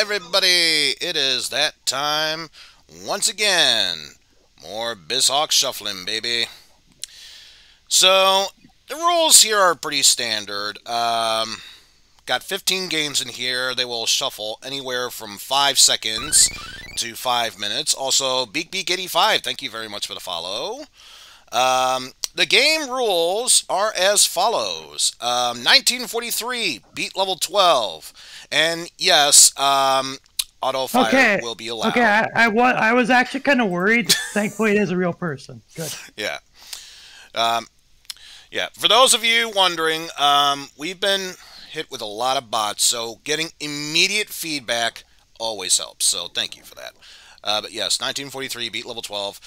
everybody! It is that time once again. More Bizhawk Shuffling, baby. So, the rules here are pretty standard. Got 15 games in here. They will shuffle anywhere from 5 seconds to 5 minutes. Also, BeakBeak85, thank you very much for the follow. The game rules are as follows. 1943, beat level 12. And yes, auto fire will be allowed. Okay, I was actually kind of worried. Thankfully, it is a real person. Good. Yeah. Yeah, for those of you wondering, we've been hit with a lot of bots, so getting immediate feedback always helps. So thank you for that. But yes, 1943, beat level 12.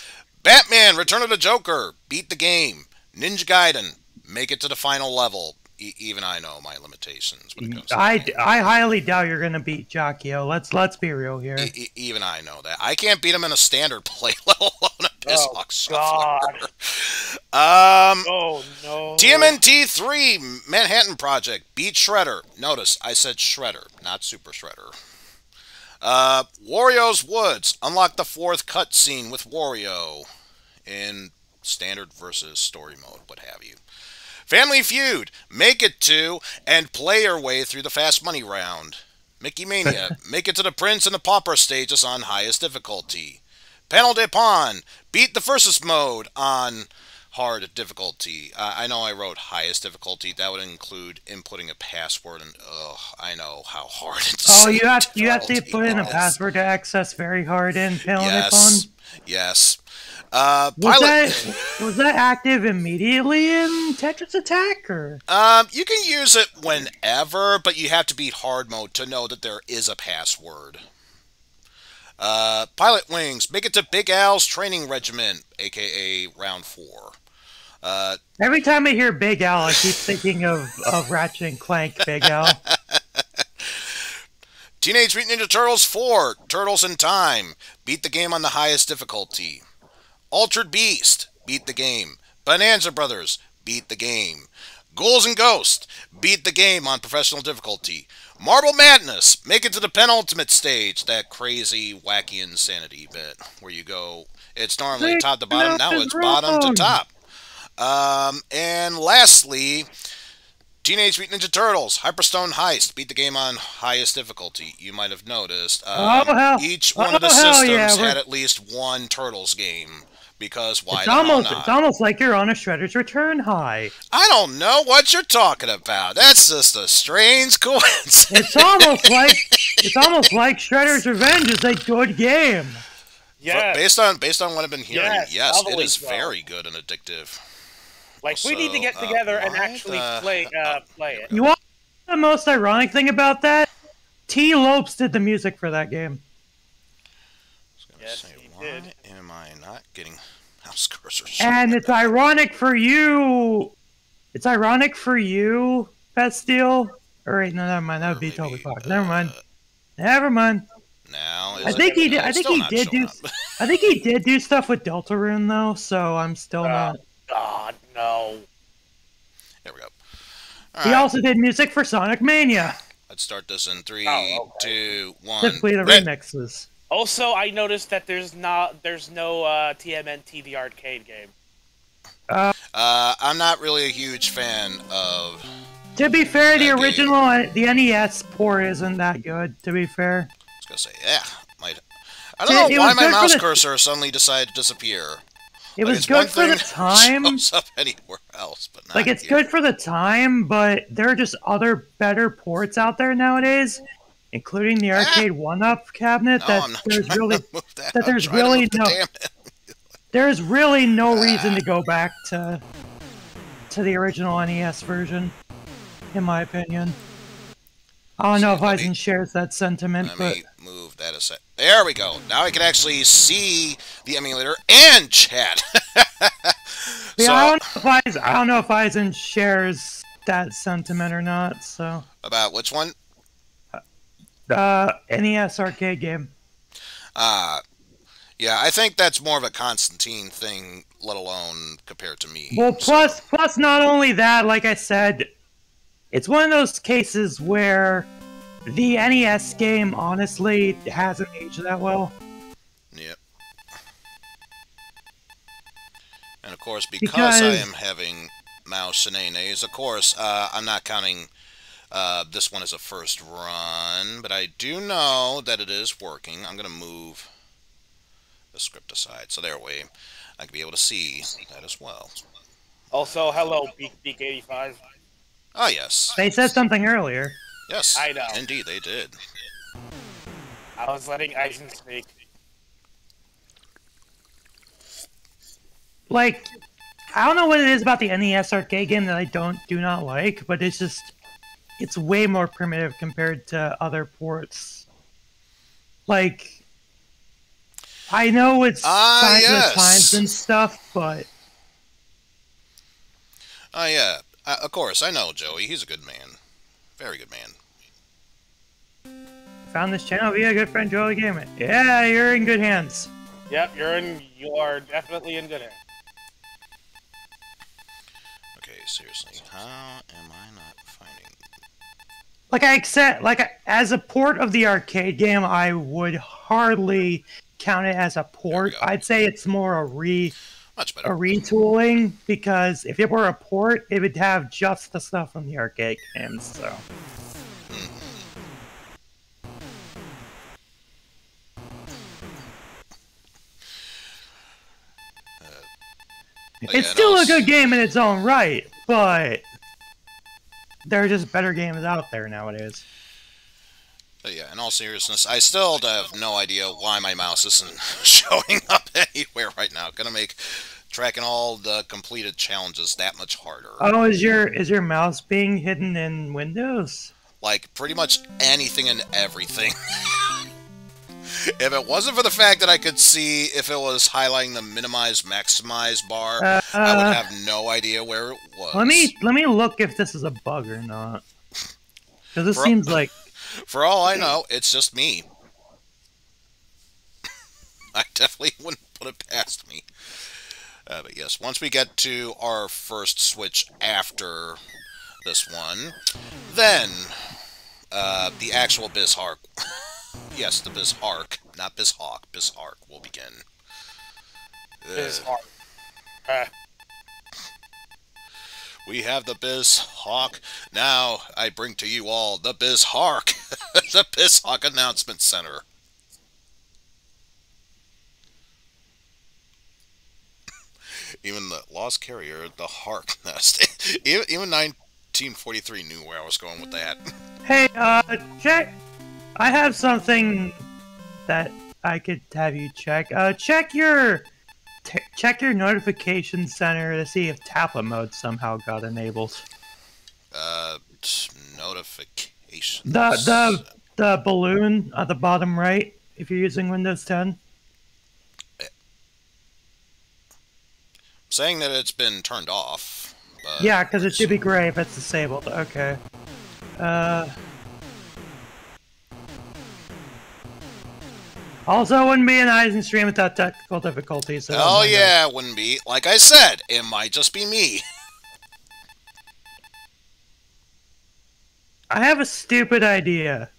Batman, Return of the Joker, beat the game. Ninja Gaiden, make it to the final level. Even I know my limitations when it comes to I highly doubt you're going to beat Jockio. Let's be real here. Even I know that. I can't beat him in a standard play, let alone a Bizhawk Shuffler. Oh, no. TMNT 3, Manhattan Project, beat Shredder. Notice, I said Shredder, not Super Shredder. Wario's Woods, unlock the 4th cutscene with Wario in standard versus story mode, what have you. Family Feud, make it to and play your way through the fast money round. Mickey Mania, make it to the Prince and the Pauper stages on highest difficulty. Panel de Pawn, beat the versus mode on hard difficulty. I know I wrote highest difficulty. That would include inputting a password, and I know how hard it is. Oh, you have to put in a password to access very hard in Panel de Pawn? Yes. Was that active immediately in Tetris Attack, or? You can use it whenever, but you have to beat hard mode to know that there is a password. Pilot Wings, make it to Big Al's training regiment, aka round 4. Every time I hear Big Al, I keep thinking of Ratchet and Clank Big Al. Teenage Mutant Ninja Turtles 4, Turtles in Time, beat the game on the highest difficulty. Altered Beast, beat the game. Bonanza Brothers, beat the game. Ghouls and Ghosts, beat the game on professional difficulty. Marble Madness, make it to the penultimate stage, that crazy, wacky insanity bit where you go, it's normally top to bottom, now it's bottom to top. And lastly, Teenage Mutant Ninja Turtles, Hyperstone Heist, beat the game on highest difficulty. You might have noticed, each one of the systems had at least one Turtles game. Because why not? It's almost like you're on a Shredder's Return high. I don't know what you're talking about. That's just a strange coincidence. It's almost like Shredder's Revenge is a good game. Yeah. Based on what I've been hearing, yes, it is very good and addictive. Like, we need to get together and actually play it. You want the most ironic thing about that? T. Lopes did the music for that game. Yes, he did. Am I not getting mouse cursors? And it's ironic for you. It's ironic for you, Bastille. Or wait, no, never mind. That would be totally fucked. Never mind. Never mind. Now, I think he did. I think he did do stuff with Deltarune though. So I'm still not. God, no. There we go. He also did music for Sonic Mania. Let's start this in 3, 2, 1. Typically the remixes. Also, I noticed that there's no TMNT the arcade game. I'm not really a huge fan of. To be fair, the original, the NES port isn't that good. To be fair. I was gonna say, I don't know why my mouse cursor suddenly decided to disappear. It was good for the time. It shows up anywhere else, but not like it's good for the time, but there are just other better ports out there nowadays. Including the arcade one-up cabinet, there's really no reason to go back to the original NES version, in my opinion. I don't know if Eizen shares that sentiment, let me move that aside. There we go. Now I can actually see the emulator and chat. I don't know if Eizen shares that sentiment or not. So about which one? NES arcade game. Yeah, I think that's more of a Constantine thing, let alone compared to me. Well, plus not only that, like I said, it's one of those cases where The NES game, honestly, hasn't aged that well. Yep. And of course, because I am having mouse shenanigans, of course, I'm not counting this one as a first run, but I do know that it is working. I'm going to move the script aside, so there way I can be able to see that as well. Also, hello, Beak 85. Ah, yes. They said something earlier. Yes, I know. indeed, they did. I was letting Eizen speak. Like, I don't know what it is about the NES arcade game that I do not like, but it's just, it's way more primitive compared to other ports. Like, I know it's signs yes. of times and stuff, but... Yeah. Of course, I know Joey. He's a good man. Very good man. Found this channel via good friend Joey Gamer. Yeah, you're in good hands. Yep, you are definitely in good hands. Okay, seriously, how am I not finding... Like I said, as a port of the arcade game, I would hardly count it as a port. I'd say it's more much better. A retooling, because if it were a port, it would have just the stuff from the arcade games, so... It's still a good game in its own right, but there are just better games out there nowadays. But yeah, in all seriousness, I still have no idea why my mouse isn't showing up anywhere right now. Gonna make tracking all the completed challenges that much harder. Oh, is your mouse being hidden in Windows? Like, pretty much anything and everything. If it wasn't for the fact that I could see if it was highlighting the minimize maximize bar, I would have no idea where it was. Let me look if this is a bug or not. Because this seems like... For all I know, it's just me. I definitely wouldn't put it past me. But yes, once we get to our first switch after this one, then the actual Bizhawk... Yes, the Bizhawk, not Bizhawk. Bizhawk will begin. Bizhawk. We have the Bizhawk. Now I bring to you all the Bizhawk, the Bizhawk Announcement Center. Even the Lost Carrier, the Hark Nest. Even 1943 knew where I was going with that. Hey, check. I have something that I could have you check. Check your notification center to see if tablet mode somehow got enabled. Notifications. The balloon at the bottom right, if you're using Windows 10. Saying that it's been turned off. But yeah, because it should be gray if it's disabled. Okay. Also, it wouldn't be an Eizen stream without technical difficulties. So oh yeah, it wouldn't be. Like I said, it might just be me. I have a stupid idea.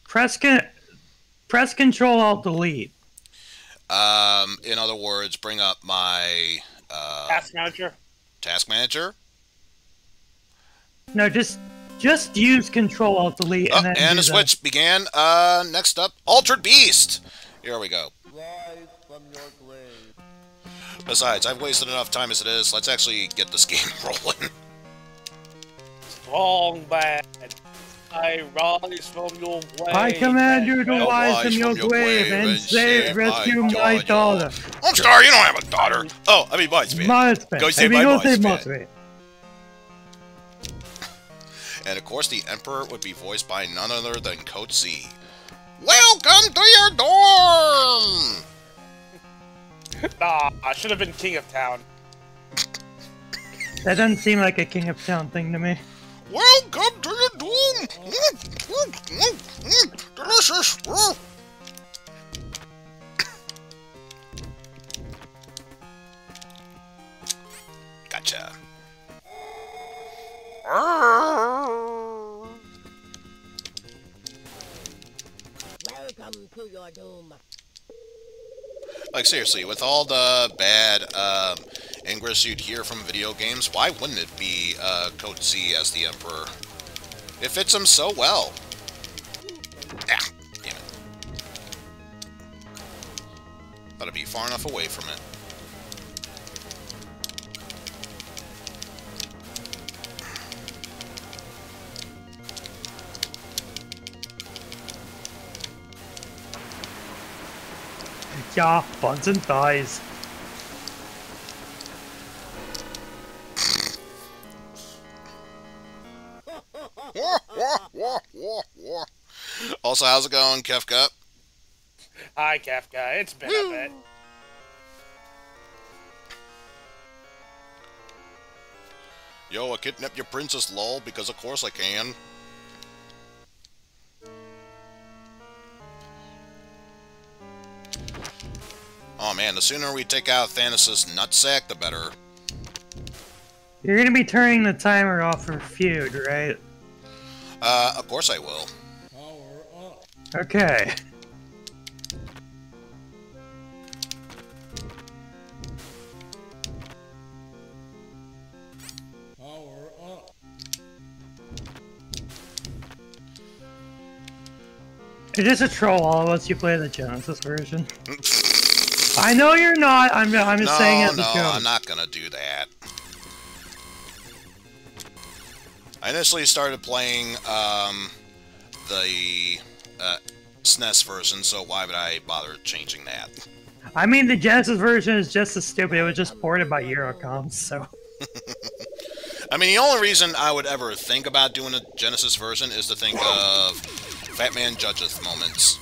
Press Control Alt Delete. In other words, bring up my Task Manager. Task Manager. No, just use Control Alt Delete and then and the switch began. Next up, Altered Beast. Here we go. Rise from your grave. Besides, I've wasted enough time as it is. Let's actually get this game rolling. Strong bad. I rise from your grave. I command you to rise from your grave and rescue my daughter. I'm sorry, you don't have a daughter. Oh, I mean, Mine's Go save my Mine's. And of course, the Emperor would be voiced by none other than Coach Z. Welcome to your dorm! Nah, I should have been King of Town. That doesn't seem like a King of Town thing to me. Welcome to your dorm! Delicious! Gotcha. to your doom. Like, seriously, with all the bad English you'd hear from video games, why wouldn't it be Code Z as the Emperor? It fits him so well. Ah, damn it. Gotta be far enough away from it. Yeah, buns and thighs. Also, how's it going, Kefka? Hi, Kafka. It's been a bit. Yo, I kidnapped your princess, lol, because of course I can. Oh man, the sooner we take out Thanos' nutsack, the better. You're gonna be turning the timer off for feud, right? Of course I will. Okay. You're just a troll, all of us. You play the Genesis version. I know you're not. I'm just saying it. No, I'm not gonna do that. I initially started playing the SNES version, so why would I bother changing that? I mean, the Genesis version is just as stupid. It was just ported by Eurocom, so. I mean, the only reason I would ever think about doing a Genesis version is to think of Fat Man Judgeth moments.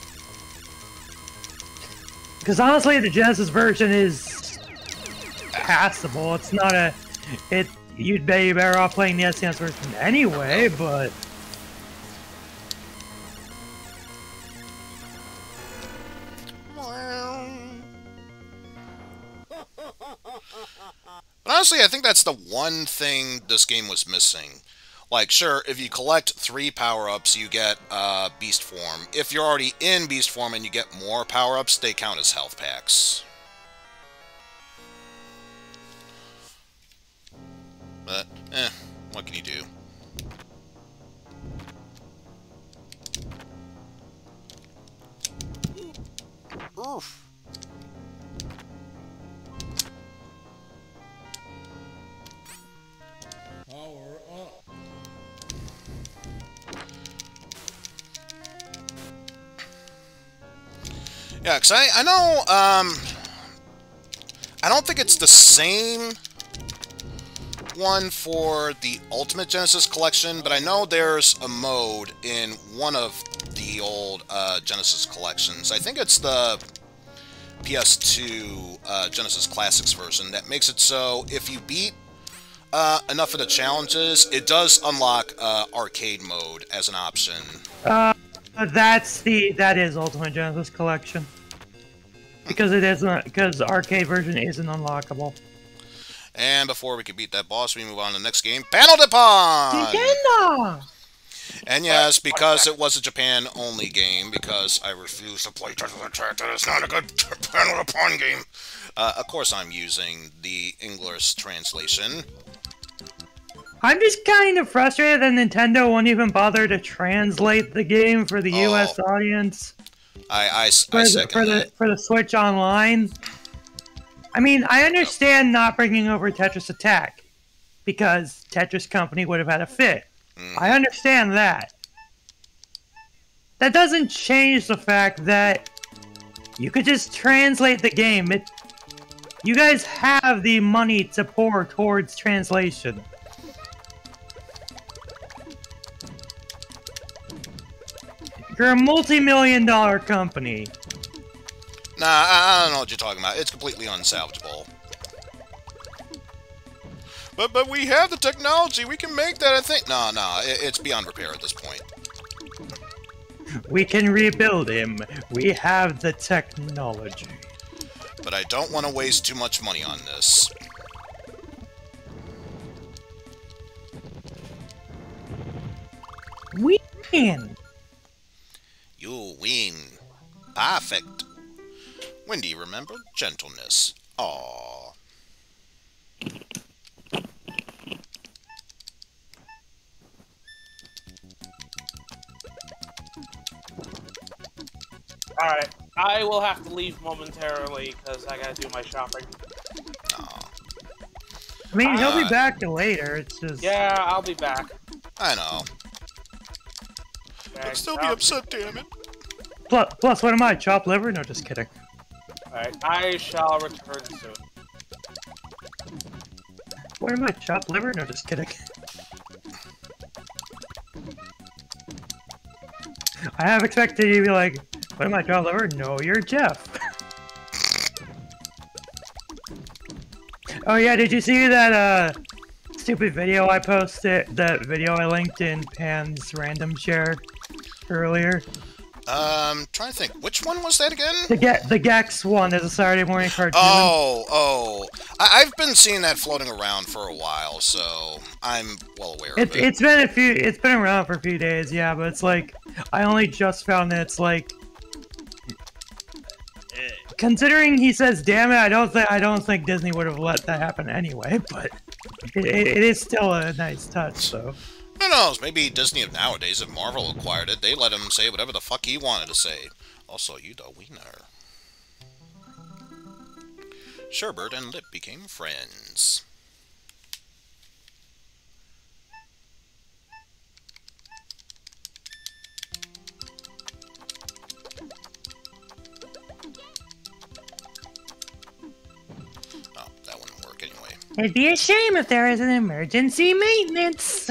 Because honestly, the Genesis version is passable. It's not a. You'd be better off playing the SNES version anyway, but. But honestly, I think that's the one thing this game was missing. Like, sure, if you collect 3 power-ups, you get Beast Form. If you're already in Beast Form and you get more power-ups, they count as health packs. But, what can you do? Oof. Power up. Yeah, because I know, I don't think it's the same one for the Ultimate Genesis Collection, but I know there's a mode in one of the old Genesis collections. I think it's the PS2 Genesis Classics version that makes it so if you beat enough of the challenges, it does unlock arcade mode as an option. That is Ultimate Genesis Collection. Because it isn't, because the arcade version isn't unlockable. And before we can beat that boss, we move on to the next game, Panel Depon! Nintendo! And yes, because it was a Japan-only game, because I refuse to play Untitled Chapter, it's not a good Panel Depon game. Of course I'm using the English translation. I'm just kind of frustrated that Nintendo won't even bother to translate the game for the US audience. I second that. For the Switch Online. I mean, I understand not bringing over Tetris Attack, because Tetris Company would have had a fit. I understand that. That doesn't change the fact that you could just translate the game. You guys have the money to pour towards translation. You're a multi-million-dollar company. Nah, I don't know what you're talking about. It's completely unsalvageable. But we have the technology. We can make that a thing. No, it's beyond repair at this point. We can rebuild him. We have the technology. But I don't want to waste too much money on this. We can. You win. Perfect. Wendy remembered gentleness. Aww. Alright, I will have to leave momentarily because I gotta do my shopping. Aww. I mean, he'll be back later. It's just... Yeah, I'll be back. I know. Okay, I'd still be upset, damn it. Plus, what am I? Chopped liver? No, just kidding. Alright, I shall return soon. What am I? Chopped liver? No, just kidding. I have expected you to be like, what am I? Chopped liver? No, you're Jeff. Oh yeah, did you see that stupid video I posted? That video I linked in Pan's random share earlier? Trying to think. Which one was that again? The Gex one is a Saturday morning cartoon. Oh. I've been seeing that floating around for a while, so I'm well aware of it. It's been around for a few days, yeah, but it's like, I only just found that it's like, considering he says, damn it, I don't think Disney would have let that happen anyway, but it is still a nice touch, so. Who knows? Maybe Disney of nowadays, if Marvel acquired it, they let him say whatever the fuck he wanted to say. Also, you the wiener. Sherbert and Lip became friends. Oh, that wouldn't work anyway. It'd be a shame if there is an emergency maintenance.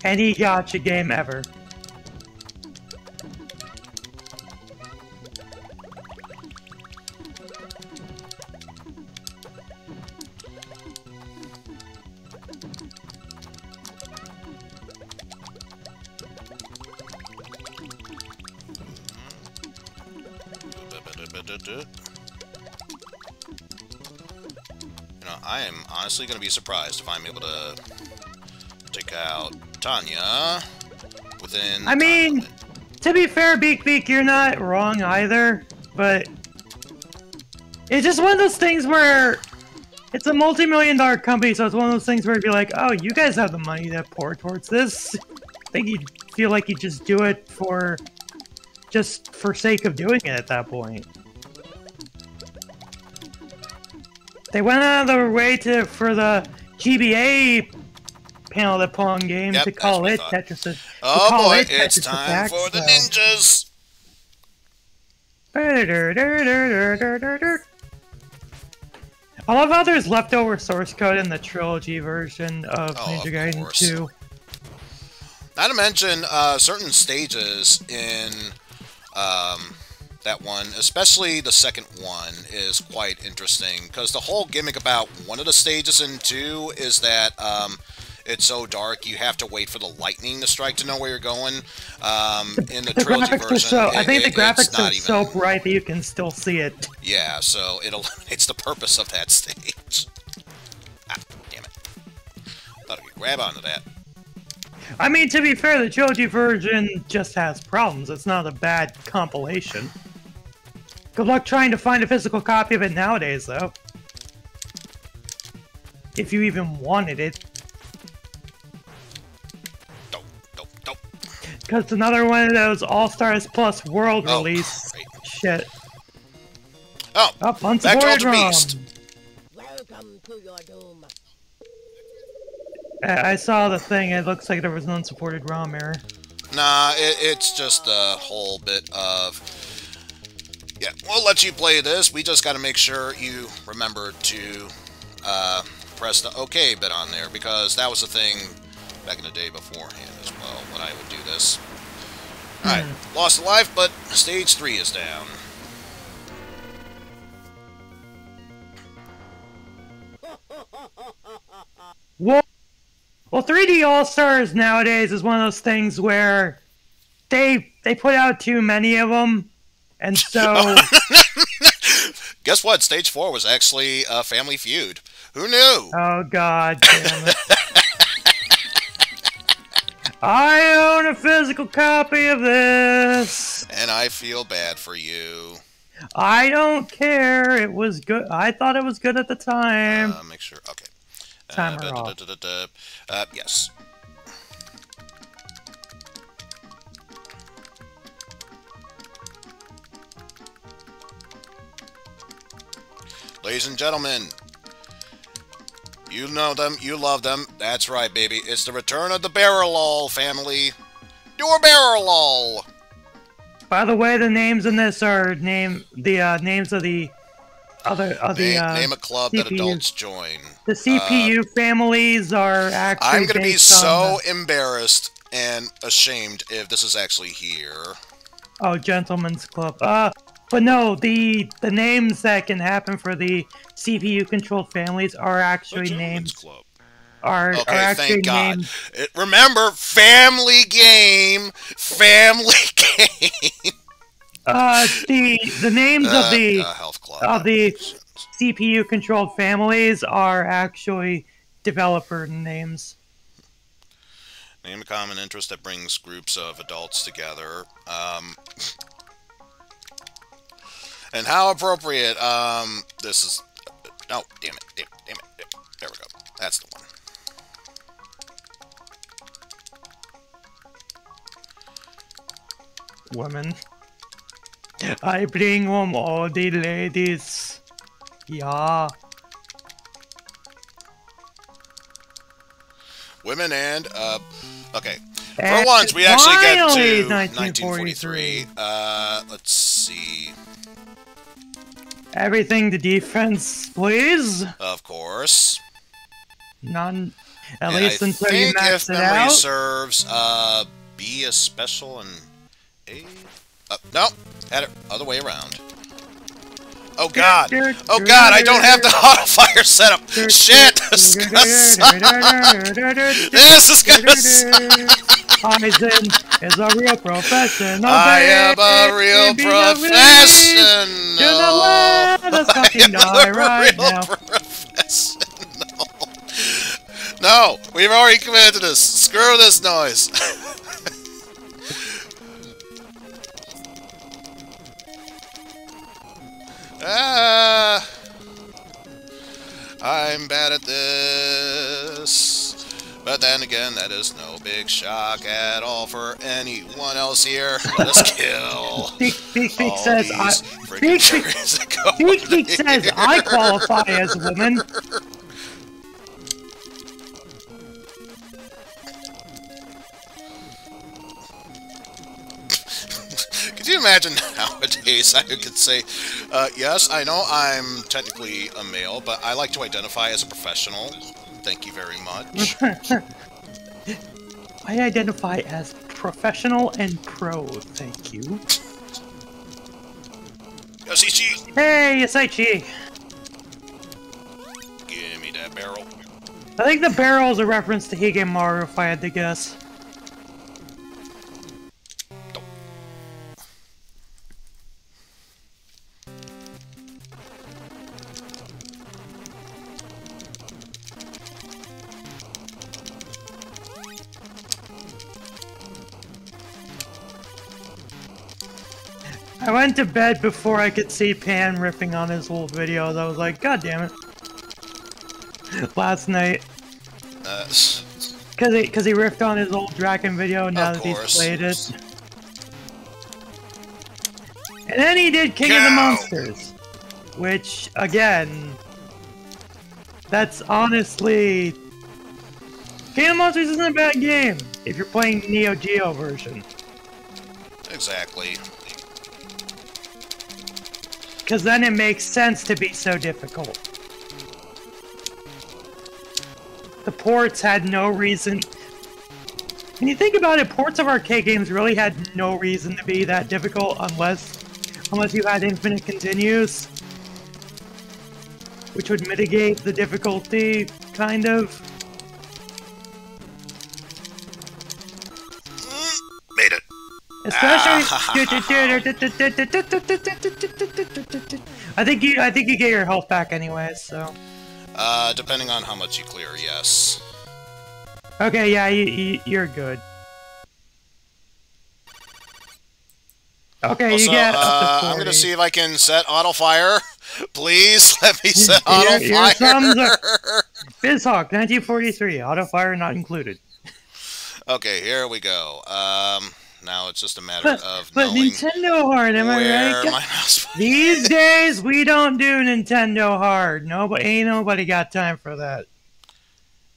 Any gacha game ever. You know, I am honestly going to be surprised if I'm able to take out Tanya within... I mean, to be fair, Beak, you're not wrong either, but it's just one of those things where it's a multi-million-dollar company, so it's one of those things where it'd be like, oh, you guys have the money to pour towards this. I think you'd feel like you just do it for sake of doing it at that point. They went out of their way for the GBA panel that Pong game to call it Tetris. Oh boy, it's time for the ninjas! I love how there's leftover source code in the trilogy version of Ninja Gaiden 2. Not to mention, certain stages in that one, especially the second one, is quite interesting, because the whole gimmick about one of the stages in 2 is that it's so dark you have to wait for the lightning to strike to know where you're going. In the trilogy version, I think the graphics are so bright that you can still see it. Yeah, so it eliminates the purpose of that stage. Ah, damn it. Thought I could grab onto that. I mean, to be fair, the trilogy version just has problems. It's not a bad compilation. Good luck trying to find a physical copy of it nowadays, though. If you even wanted it. Dope. Because it's another one of those All-Stars Plus World release shit. Oh, back to Ultra Beast. Welcome to your doom. I saw the thing, it looks like there was an unsupported ROM error. Nah, it's just a whole bit of... Yeah, we'll let you play this. We just got to make sure you remember to press the OK bit on there, because that was the thing back in the day beforehand as well, when I would do this. Alright, lost a life, but stage 3 is down. Well, 3D All-Stars nowadays is one of those things where they put out too many of them, and so... Guess what? Stage 4 was actually a Family Feud. Who knew? Oh, god damn it. I own a physical copy of this. And I feel bad for you. I don't care. It was good. I thought it was good at the time. Make sure. Okay. Timer off. Yes. Ladies and gentlemen, you know them, you love them. That's right, baby. It's the return of the Barrelol family. Your Barrelol. By the way, the names in this are names of the name a club CPU. that adults join. The CPU families are actually. I'm gonna be based so on embarrassed and ashamed if this is actually here. Oh, Gentleman's Club. But no, the names that can happen for the CPU controlled families are actually named. Club. Are actually thank God. named. Remember, family game, family game. The names of the health club. CPU controlled families are actually developer names. Name a common interest that brings groups of adults together. And how appropriate. This is. Oh, damn it. There we go. That's the one. Women. I bring home all the ladies. Yeah. Women and, okay. For And once, we actually get finally, to 1943. Let's see. Everything to defense, please. Of course. None. At And least I until think you max if it memory out. serves, B is special and A. No, had it other way around. Oh God! Oh God! I don't have the auto fire set up. Shit! This is gonna suck. This is gonna suck. Eizen is a real professional. I am a real professional. Do not let us fucking die right now. Professional. No, we've already committed to this. Screw this noise. I'm bad at this. But then again, that is no big shock at all for anyone else here. Let us kill. Beak says I qualify as a woman. Could you imagine nowadays I could say, yes, I know I'm technically a male, but I like to identify as a professional. Thank you very much. I identify as professional and pro, thank you. Yosichi! Hey, Yosichi! Give me that barrel. I think the barrel is a reference to Higemaru, if I had to guess. I went to bed before I could see Pan ripping on his old videos. I was like, God damn it. Last night. Cause he ripped on his old Draken video now that he's played it. And then he did King of the Monsters. Which, again... That's honestly... King of the Monsters isn't a bad game, if you're playing the Neo Geo version. Exactly. Because then it makes sense to be so difficult. The ports had no reason... When you think about it, ports of arcade games really had no reason to be that difficult unless you had infinite continues. Which would mitigate the difficulty, kind of. Made it. Especially... I think you get your health back anyway, so... Depending on how much you clear, yes. Okay, yeah, you're good. Okay, Also, you get up to 40. I'm gonna see if I can set auto fire. Please let me set auto Your fire. thumbs are... Bizhawk, 1943. Auto fire not included. Okay, here we go. Now it's just a matter of But knowing Nintendo Hard, am I where right? my mouse. These days, we don't do Nintendo Hard. Ain't nobody got time for that.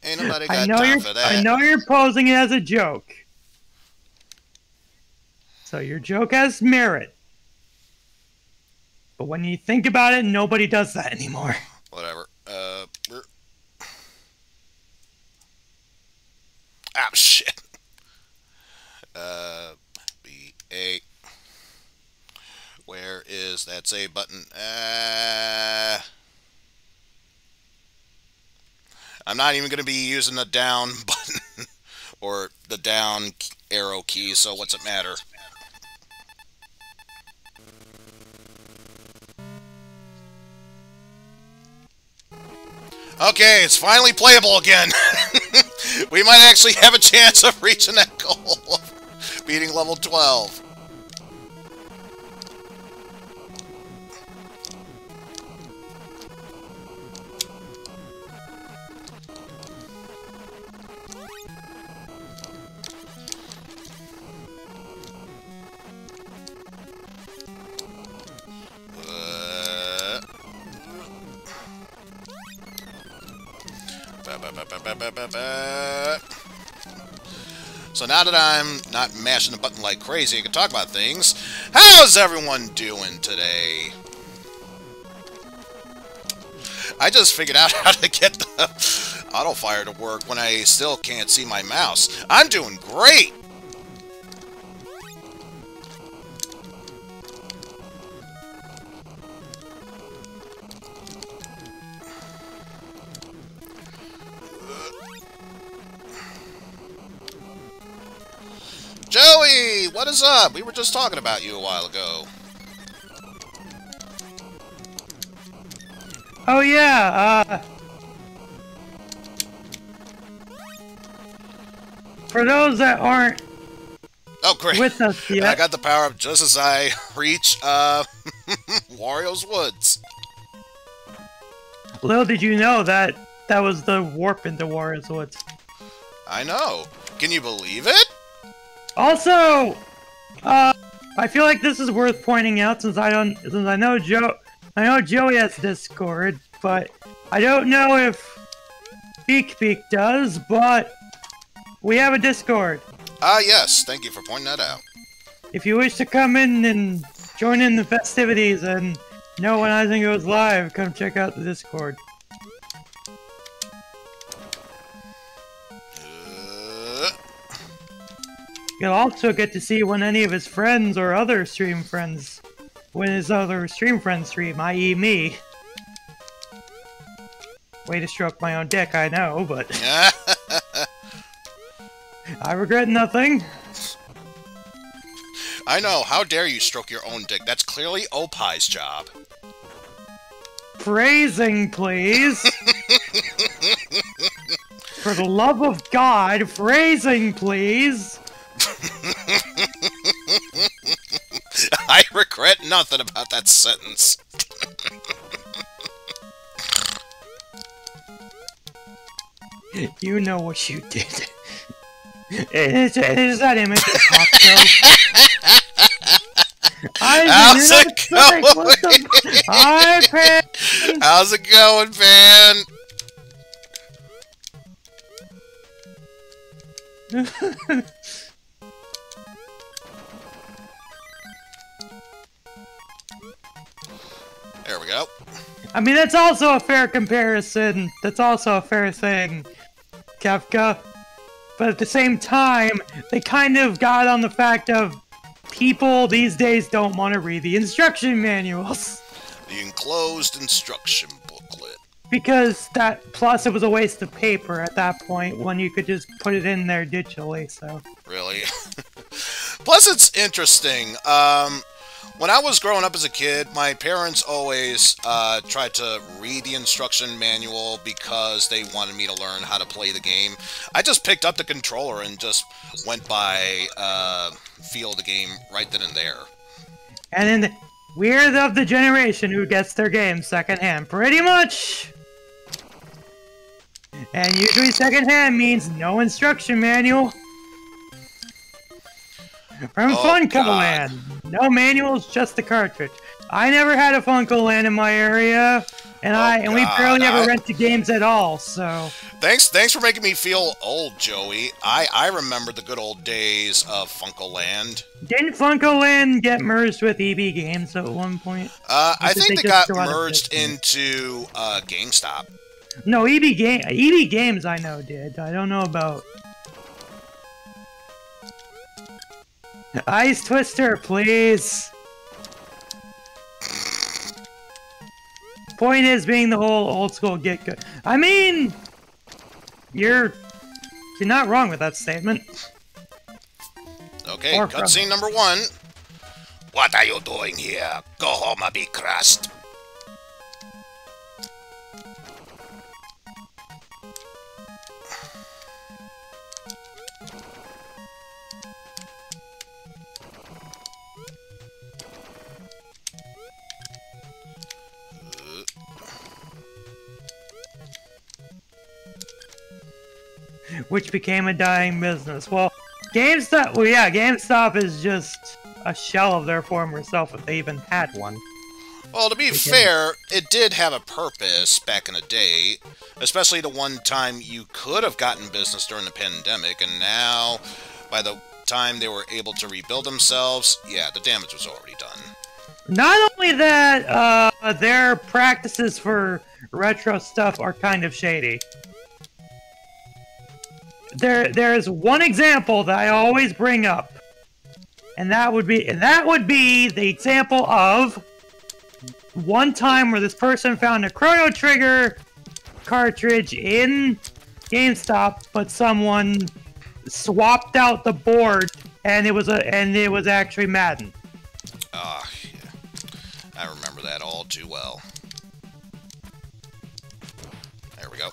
Ain't nobody got time for that. I know you're posing it as a joke. So your joke has merit. But when you think about it, nobody does that anymore. Whatever. Ah, shit. B8. Where is that save button? I'm not even going to be using the down button or the down arrow key, so what's it matter? Okay, it's finally playable again. We might actually have a chance of reaching that goal of beating level 12. So now that I'm not mashing the button like crazy, I can talk about things. How's everyone doing today? I just figured out how to get the auto fire to work when I still can't see my mouse. I'm doing great! Joey, what is up? We were just talking about you a while ago. Oh yeah, for those that aren't great. with us yet, I got the power up just as I reach Wario's Woods. little did you know that that was the warp into Wario's Woods. I know. Can you believe it? Also, I feel like this is worth pointing out since I know Joey has Discord, but I don't know if Beak does, but we have a Discord. Yes. Thank you for pointing that out. If you wish to come in and join in the festivities and know when Eizen goes live, come check out the Discord. You'll also get to see when any of his friends or other stream friends, when his other stream friends stream, i.e. me. Way to stroke my own dick, I know, but... I regret nothing. I know. How dare you stroke your own dick? That's clearly Opie's job. Phrasing, please. For the love of God, phrasing, please. I regret nothing about that sentence. You know what you did. Is that image of Costco? How's it going? Hi, Pan! How's it going, Pan? There we go. I mean, that's also a fair comparison. That's also a fair thing, Kefka. But at the same time, they kind of got on the fact of people these days don't want to read the instruction manuals. The enclosed instruction booklet. Because plus it was a waste of paper at that point when you could just put it in there digitally, so. Really? Plus it's interesting, when I was growing up as a kid, my parents always tried to read the instruction manual because they wanted me to learn how to play the game. I just picked up the controller and just went by feel of the game right then and there. And then we're of the generation who gets their game secondhand, pretty much. And usually secondhand means no instruction manual. From Funko Land. No manuals, just the cartridge. I never had a Funko Land in my area, and we barely ever rented games at all, so... Thanks for making me feel old, Joey. I remember the good old days of Funko Land. Didn't Funko Land get merged with EB Games at one point? I think they got merged into GameStop. No, EB Games I know did. I don't know about... Ice Twister, please! Point is being the whole old school get good. I mean... You're not wrong with that statement. Okay, cutscene number 1. What are you doing here? Go home and be crushed. Which became a dying business. Well, GameStop. Well, yeah, GameStop is just a shell of their former self if they even had one. Well, to be fair, it did have a purpose back in the day, especially the one time you could have gotten business during the pandemic, and now, by the time they were able to rebuild themselves, yeah, the damage was already done. Not only that, their practices for retro stuff are kind of shady. There's one example that I always bring up, and that would be the example of one time where this person found a Chrono Trigger cartridge in GameStop, but someone swapped out the board, and it was actually Madden. Ah, yeah. I remember that all too well. There we go.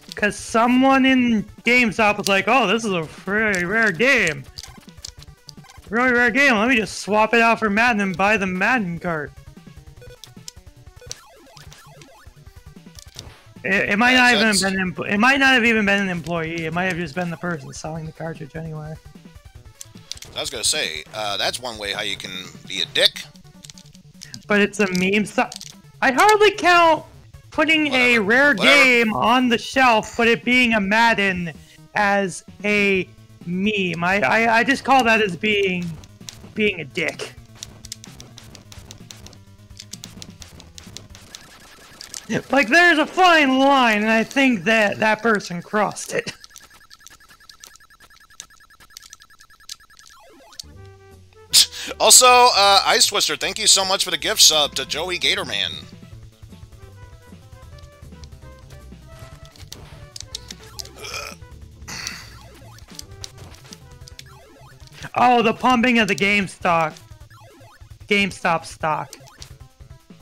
Because someone in GameStop was like, oh, this is a very rare game. Really rare game. Let me just swap it out for Madden and buy the Madden cart. It might not have even been an employee. It might have just been the person selling the cartridge anyway. I was gonna say, that's one way how you can be a dick. But it's a meme stuff. I hardly count putting a rare game on the shelf, but it being a Madden as a meme. I just call that as being a dick. Like, there's a fine line, and I think that person crossed it. Also, Ice Twister, thank you so much for the gift sub to Joey Gatorman. Oh, the pumping of the GameStop stock.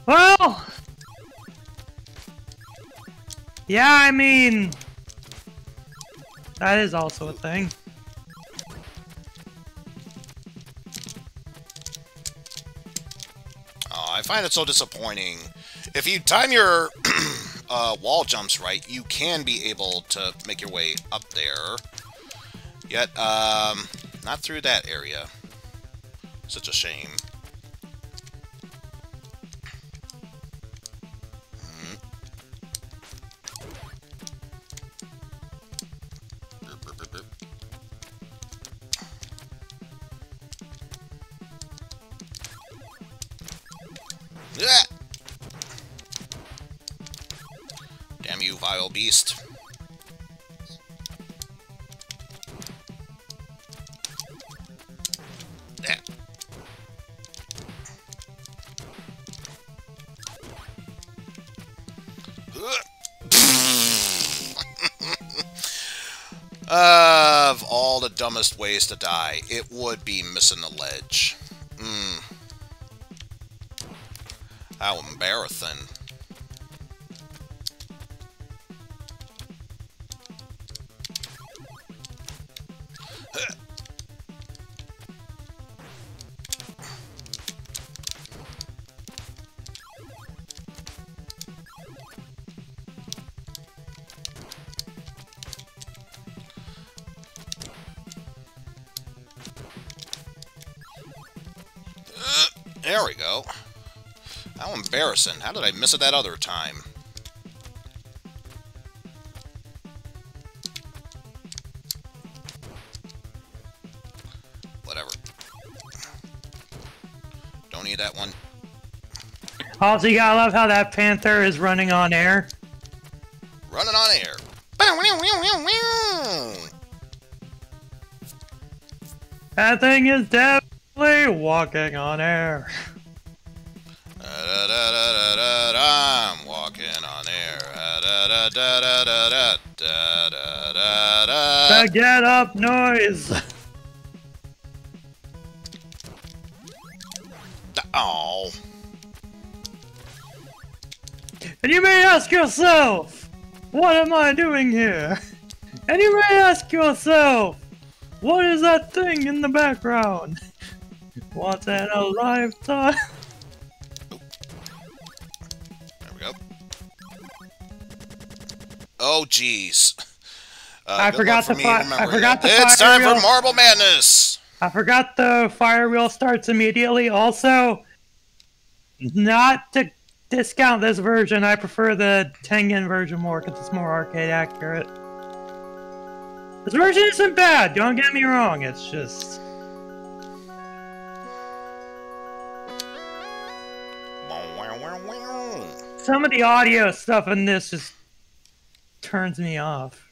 Well, yeah, I mean, that is also a thing. Oh, I find it so disappointing. If you time your wall jumps right, you can be able to make your way up there. Yet, not through that area. Such a shame. Damn you, vile beast. Of all the dumbest ways to die, it would be missing the ledge. How embarrassing. There we go. How embarrassing. How did I miss it that other time? Whatever. Don't need that one. Also, you gotta love how that panther is running on air. Running on air. That thing is definitely walking on air. I'm walking on air. The get up noise. Oh. And you may ask yourself, what am I doing here? And you may ask yourself, what is that thing in the background? Once in a lifetime. There we go. Oh, jeez. I forgot the fire. It's time for Marble Madness. I forgot the fire wheel starts immediately. Also, not to discount this version, I prefer the Tengen version more because it's more arcade accurate. This version isn't bad, don't get me wrong, it's just... some of the audio stuff in this just turns me off.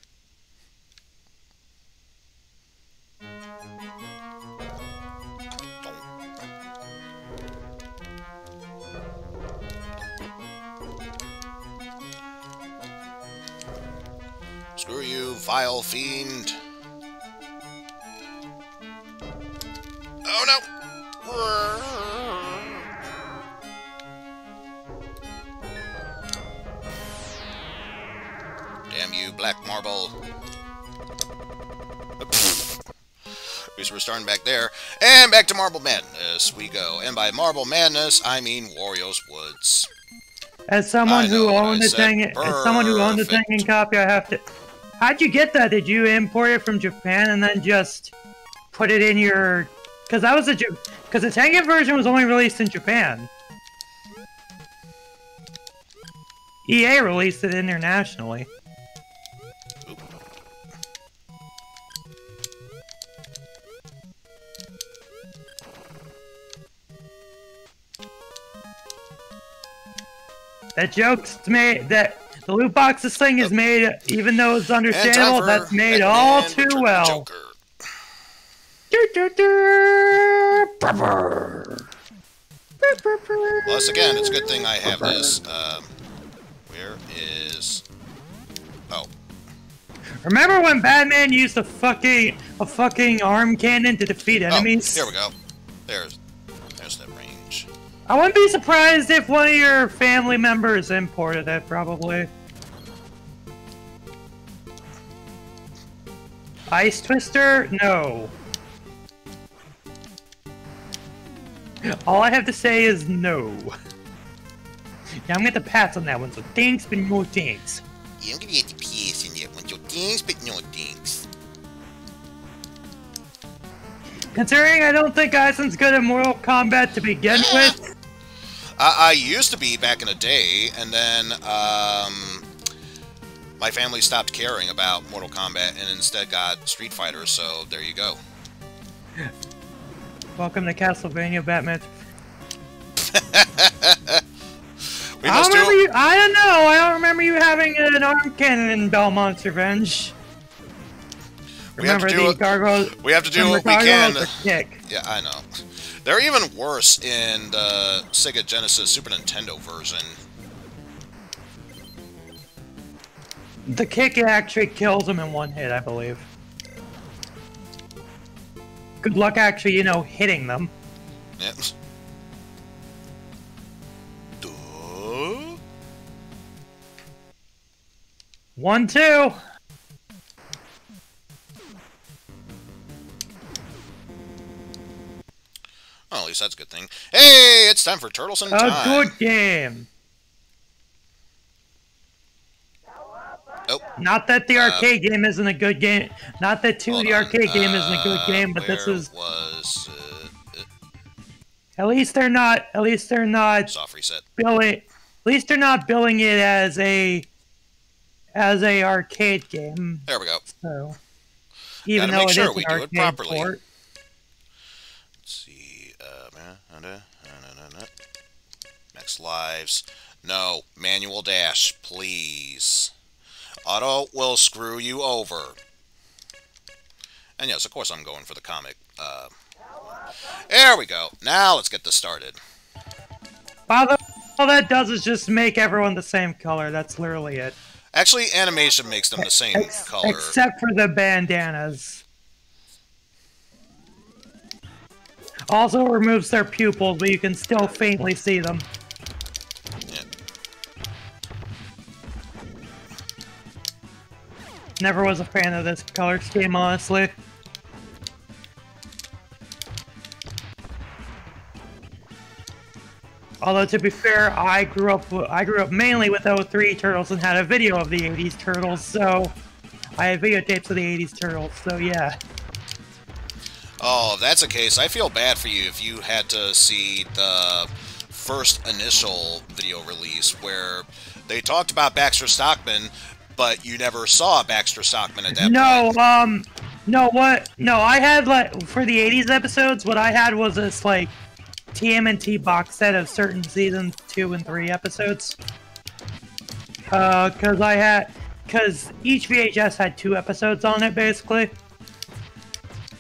Screw you, vile fiend. Oh no! Damn you, black marble. At least we're starting back there. And back to Marble Madness we go. And by Marble Madness, I mean Wario's Woods. As someone who owned the Tengen copy, I have to... How'd you get that? Did you import it from Japan and then just put it in your... Because that was because the Tengen version was only released in Japan. EA released it internationally. Oop. That joke's made, that the loot boxes thing is made, even though it's understandable, that's made all too well. Plus, again, it's a good thing I have this. Where is... Oh. Remember when Batman used a fucking arm cannon to defeat enemies? Here we go. There's that range. I wouldn't be surprised if one of your family members imported it, probably. Ice Twister? No. All I have to say is no. Yeah, I'm gonna get the pats on that one, so thanks, but no thanks. Yeah, I'm gonna get the PS in that one, so thanks, but no thanks. Considering I don't think Eizen's good at Mortal Kombat to begin with. I used to be back in the day, and then, my family stopped caring about Mortal Kombat and instead got Street Fighter, so there you go. Welcome to Castlevania Batman. I don't know. I don't remember you having an arm cannon in Belmont's Revenge. We have to do what we can. Kick. Yeah, I know. They're even worse in the Sega Genesis Super Nintendo version. The kick actually kills him in one hit, I believe. Good luck actually, you know, hitting them. Yep. 1, 2. Oh, at least that's a good thing. Hey, it's time for Turtles in Time. A good game. Oh. Not that the arcade game isn't a good game. Not that the arcade game isn't a good game, but this is... At least they're not. At least they're not Soft reset. billing. At least they're not billing it as a arcade game. There we go. So even Gotta though make it sure is we an do it arcade properly. port. Let's see. Next lives. No, manual dash, please. Auto will screw you over. And yes, of course I'm going for the comic. There we go. Now let's get this started. All that does is just make everyone the same color. That's literally it. Actually, animation makes them the same color. Except for the bandanas. Also removes their pupils, but you can still faintly see them. Yeah. Never was a fan of this color scheme, honestly. Although, to be fair, I grew up mainly with 03 Turtles and had a video of the 80s Turtles, so I had videotapes of the 80s Turtles, so yeah. Oh, if that's the case, I feel bad for you if you had to see the first initial video release where they talked about Baxter Stockman, but you never saw Baxter Stockman at that point. No, I had, like, for the 80s episodes, what I had was this, like, TMNT box set of certain season 2 and 3 episodes. Cause each VHS had 2 episodes on it, basically.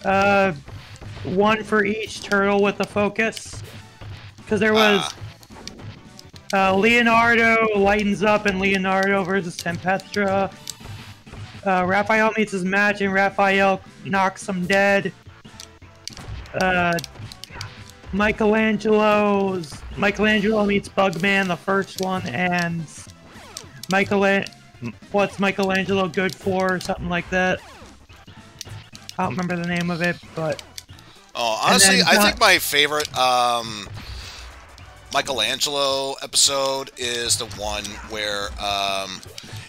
One for each turtle with a focus. Cause there was Leonardo lightens up and Leonardo versus Tempestra. Raphael meets his match and Raphael knocks him dead. Michelangelo meets Bugman, the first one, and what's Michelangelo good for, or something like that. I don't remember the name of it, but... Oh, honestly, I think my favorite Michelangelo episode is the one where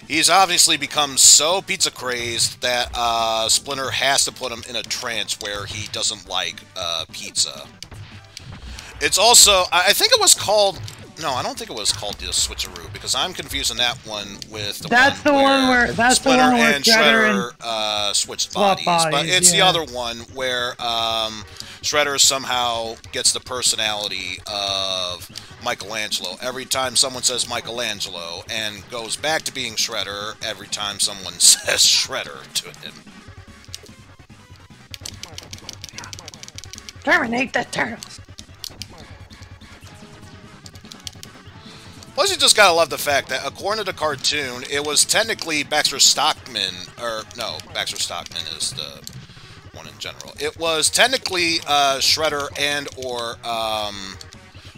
he's obviously become so pizza crazed that Splinter has to put him in a trance where he doesn't like pizza. It's also, I think it was called, no, I don't think it was called the Switcheroo, because I'm confusing that one with the one where Splinter and Shredder switched bodies. But it's the other one where Shredder somehow gets the personality of Michelangelo every time someone says Michelangelo, and goes back to being Shredder every time someone says Shredder to him. Terminate the turtles! Plus, you just gotta love the fact that, according to the cartoon, it was technically Baxter Stockman, or, no, Baxter Stockman is the one in general. It was technically Shredder and/or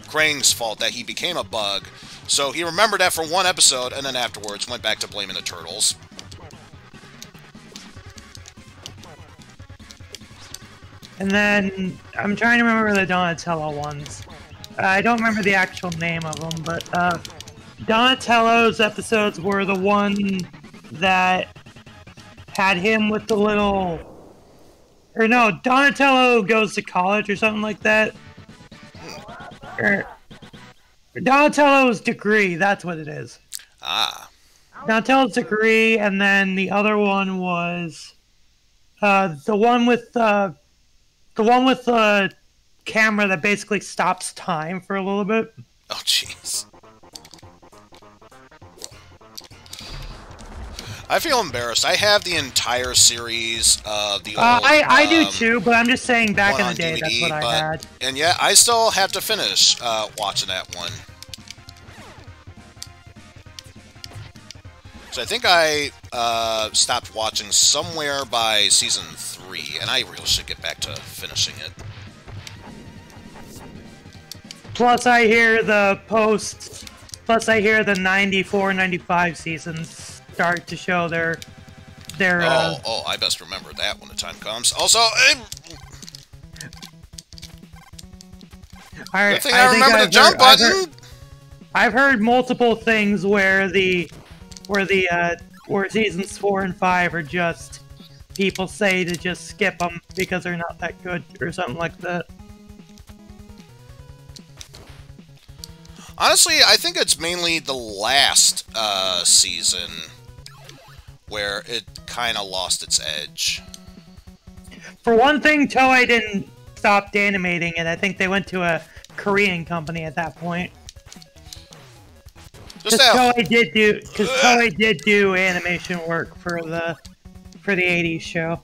Krang's fault that he became a bug, so he remembered that for one episode, and then afterwards went back to blaming the Turtles. And then, I'm trying to remember the Donatello ones. I don't remember the actual name of them, but Donatello's episodes were the one that had him with the little... Or no, Donatello goes to college or something like that. Or Donatello's degree, that's what it is. Ah. Donatello's degree, and then the other one was the one with the camera that basically stops time for a little bit. Oh, jeez. I feel embarrassed. I have the entire series of the old... I do too, but I'm just saying back in the day, DVD, that's what I had. And yeah, I still have to finish watching that one. So I think I stopped watching somewhere by season 3, and I really should get back to finishing it. Plus I hear the 94, 95 seasons start to show their I best remember that when the time comes. Also, good thing I remember the jump button! I've heard multiple things where seasons 4 and 5 are just people say to just skip them because they're not that good or something like that. Honestly, I think it's mainly the last season where it kind of lost its edge. For one thing, Toei didn't stop animating it. I think they went to a Korean company at that point. Because Toei did do animation work for the 80s show.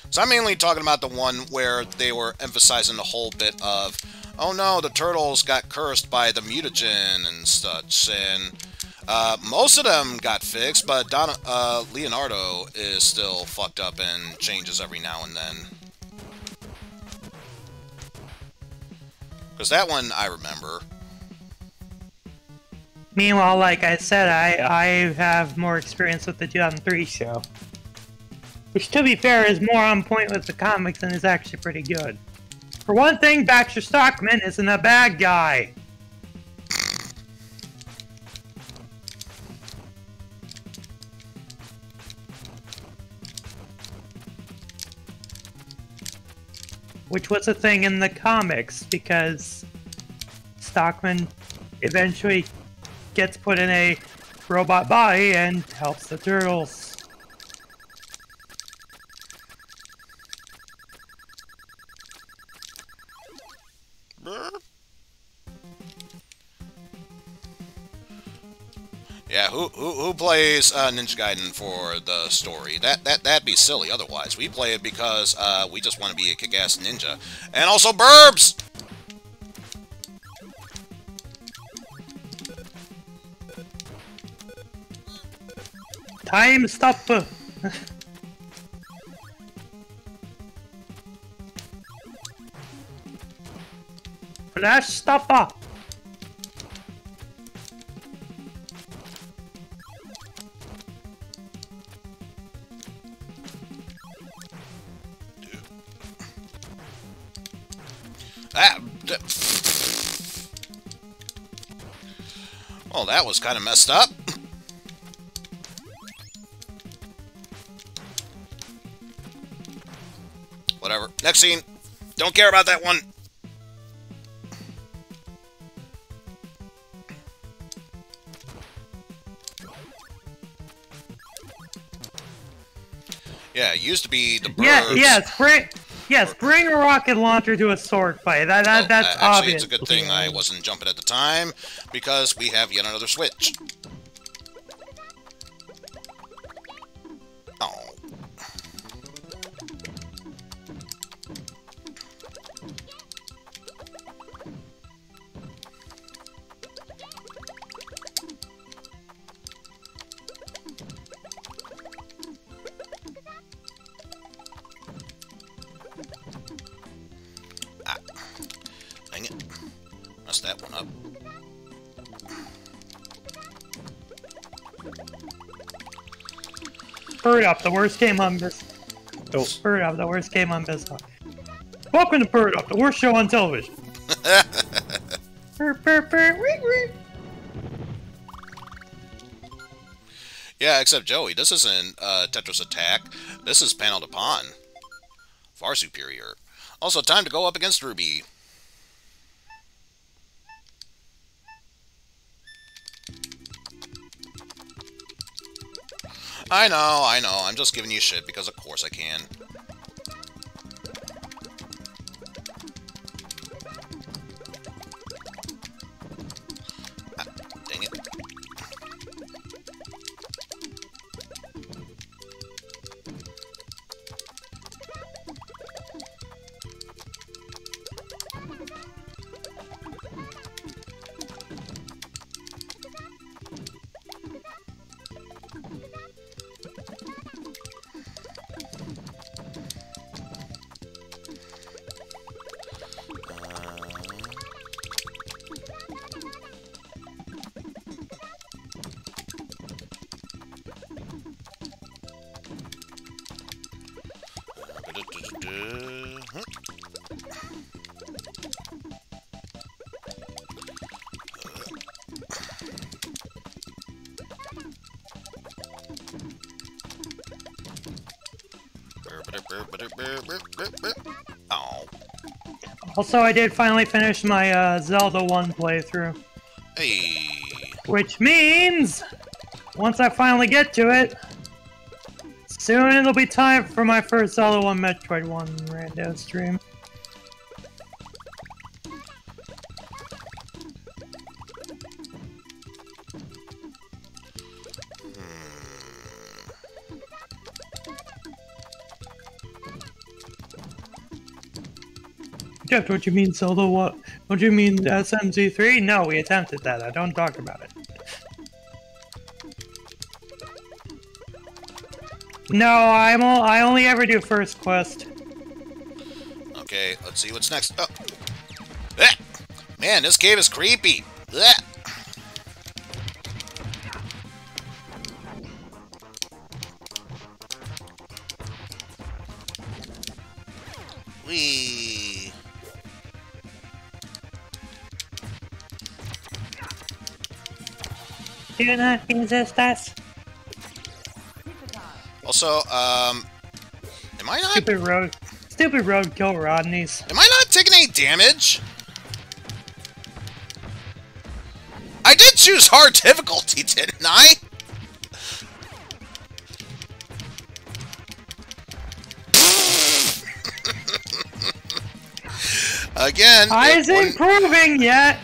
So I'm mainly talking about the one where they were emphasizing the whole bit of, oh no, the turtles got cursed by the mutagen and such, and most of them got fixed, but Leonardo is still fucked up and changes every now and then. Because that one I remember. Meanwhile, like I said, I have more experience with the 2003 show. Which, to be fair, is more on point with the comics and is actually pretty good. For one thing, Baxter Stockman isn't a bad guy. Which was a thing in the comics, because Stockman eventually gets put in a robot body and helps the turtles. Yeah, who plays Ninja Gaiden for the story? That'd be silly otherwise. We play it because we just want to be a kick-ass ninja. And also burbs! Time stopper! Flash stopper! Well, that was kind of messed up. Whatever. Next scene. Don't care about that one. Yeah, it used to be the birds. Yes, bring a rocket launcher to a sword fight. That's actually, obvious. it's a good thing I wasn't jumping at the time, because we have yet another switch. Oh. Dang it. Messed that one up. Bird Up, the worst game on this. Oh, Bird Up, the worst game on Bizhawk. Welcome to Bird Up, the worst show on television. Yeah, except Joey, this isn't Tetris Attack. This is Panel de Pon. Far superior. Also, time to go up against Ruby. I know. I'm just giving you shit because of course I can. Ah, dang it. Oh. Also, I did finally finish my Zelda 1 playthrough. Hey. Which means, once I finally get to it, soon it'll be time for my first Zelda 1 Metroid 1 rando stream. Jeff, what do you mean Zelda what? What do you mean SMZ3? No, we attempted that. I don't talk about it. No, I only ever do first quest. Okay, let's see what's next. Oh. Ah! Man, this cave is creepy. Ah! Whee! Do not resist us. Also, am I not? Stupid roadkill Rodneys. Am I not taking any damage? I did choose hard difficulty, didn't I? Again, Eizen proving yet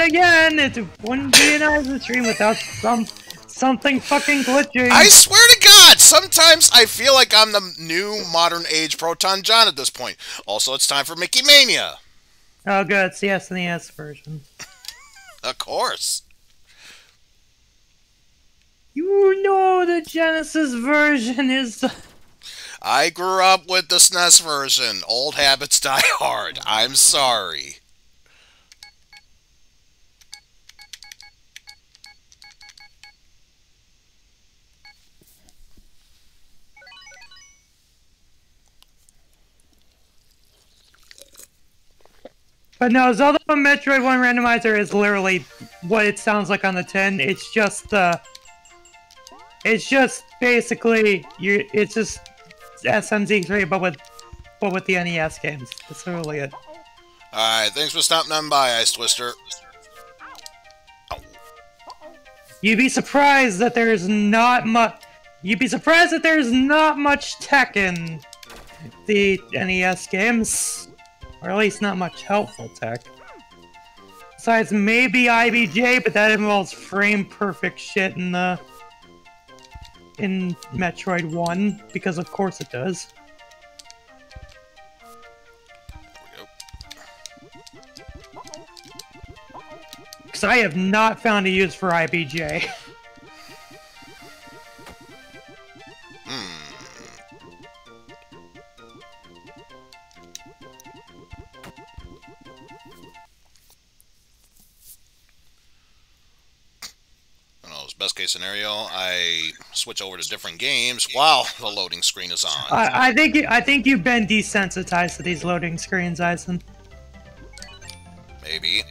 again it wouldn't be an Eizen stream without something fucking glitching. I swear to God, sometimes I feel like I'm the new modern age Proton John at this point. Also, it's time for Mickey Mania. Oh good, it's the SNES version. Of course. You know the Genesis version is... I grew up with the SNES version. Old habits die hard. I'm sorry. But no, Zelda 1 Metroid 1 Randomizer is literally what it sounds like on the tin. It's just basically it's just SMZ3 but with the NES games. That's literally it. Alright, thanks for stopping on by, Ice Twister. Oh. You'd be surprised that there's not much tech in the NES games. Or at least not much helpful tech. Besides maybe IBJ, but that involves frame perfect shit in Metroid 1, because of course it does. Because I have not found a use for IBJ. Best case scenario, I switch over to different games while the loading screen is on. I think you've been desensitized to these loading screens, Eizen. Maybe.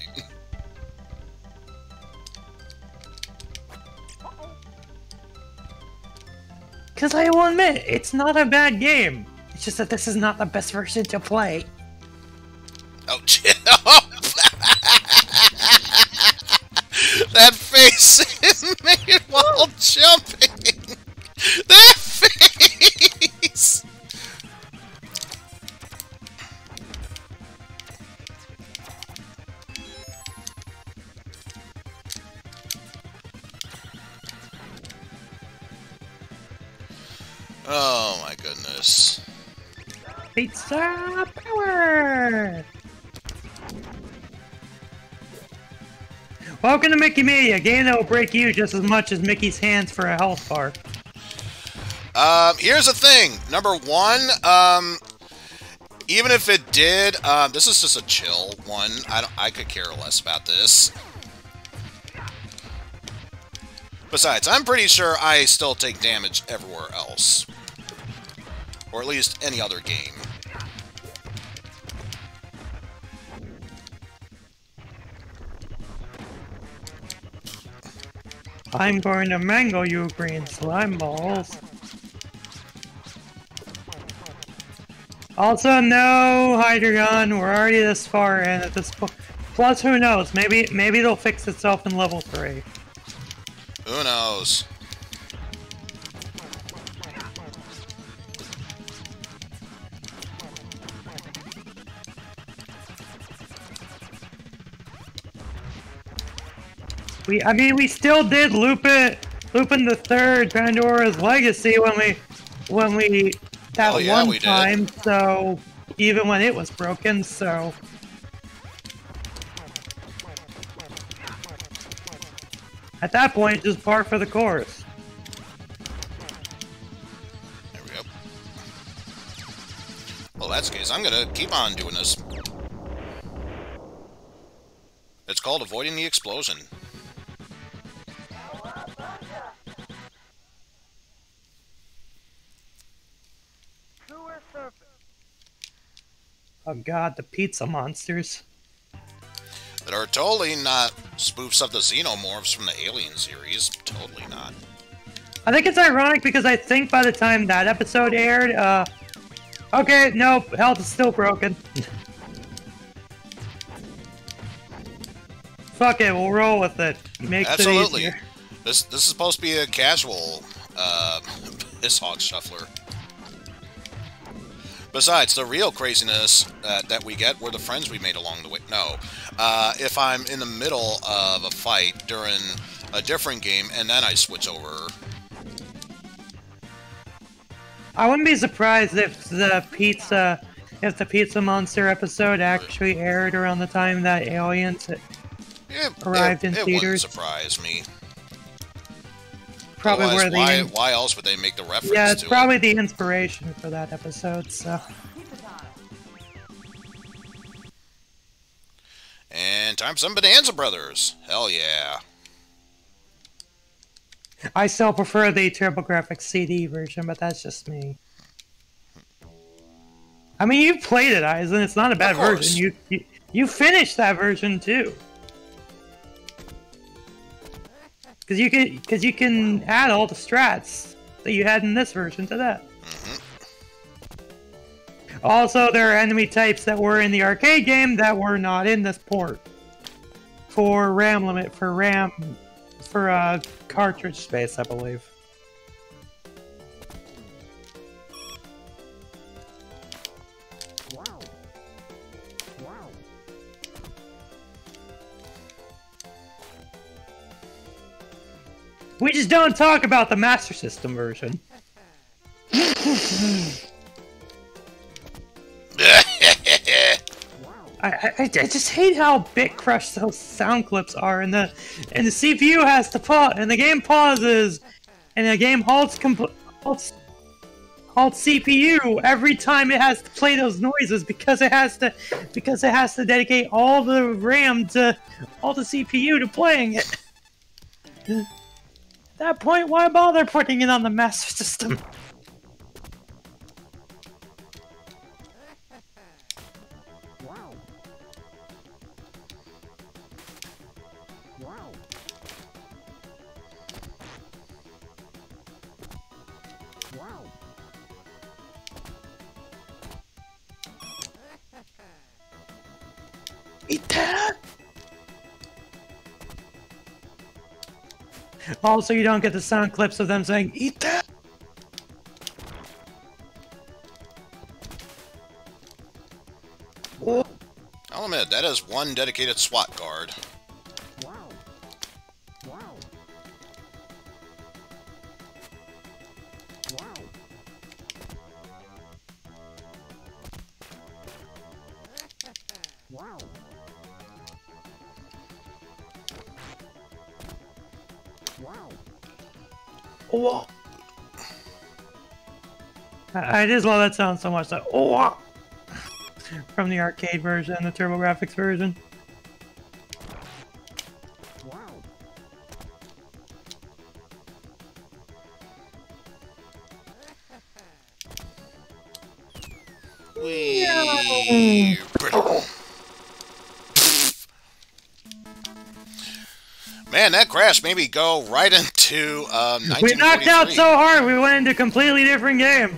Because I will admit, it's not a bad game. It's just that this is not the best version to play. Oh, that face is made while jumping. That face. Oh my goodness. Pizza power! Welcome to Mickey Mania, a game that will break you just as much as Mickey's hands for a health bar. Here's the thing. Number one, even if it did, this is just a chill one. I could care less about this. Besides, I'm pretty sure I still take damage everywhere else. Or at least any other game. I'm going to mango you, green slime balls. Also, no Hydreigon. We're already this far in at this point. Plus, who knows? Maybe it'll fix itself in level 3. Who knows? We still did Lupin the Third, Pandora's Legacy when we that one time. So even when it was broken, so at that point, just par for the course. There we go. Well, that's the case. I'm gonna keep on doing this. It's called avoiding the explosion. Oh god, the pizza monsters. That are totally not spoofs of the Xenomorphs from the Alien series. Totally not. I think it's ironic because I think by the time that episode aired, okay, nope, health is still broken. Fuck it, we'll roll with it. Makes Absolutely. It easier. This is supposed to be a casual Bizhawk Shuffler. Besides, the real craziness that we get were the friends we made along the way. No. If I'm in the middle of a fight during a different game and then I switch over. I wouldn't be surprised if the Pizza Monster episode actually aired around the time that Aliens arrived in theaters. It wouldn't surprise me. Probably why else would they make the reference to it? Yeah, it's probably the inspiration for that episode, so. And time for some Bonanza Brothers. Hell yeah. I still prefer the TurboGrafx CD version, but that's just me. I mean, you played it, Eizen. It's not a bad version. You finished that version too. Because you can add all the strats that you had in this version to that. Also, there are enemy types that were in the arcade game that were not in this port. For RAM limit, for cartridge space, I believe. We just don't talk about the Master System version. I just hate how bit crushed those sound clips are, and the CPU has to pause, and the game pauses, and the game halts CPU every time it has to play those noises because it has to dedicate all the RAM to all the CPU to playing it. At that point, why bother putting it on the Master System? Eat that! Also, you don't get the sound clips of them saying, "Eat that!" Oh. I'll admit, that is one dedicated SWAT guard. Oh. I just love that sound so much. That oh, from the arcade version, the TurboGrafx version. Wee. Man, that crash made me go right into 1943. We knocked out so hard, we went into a completely different game.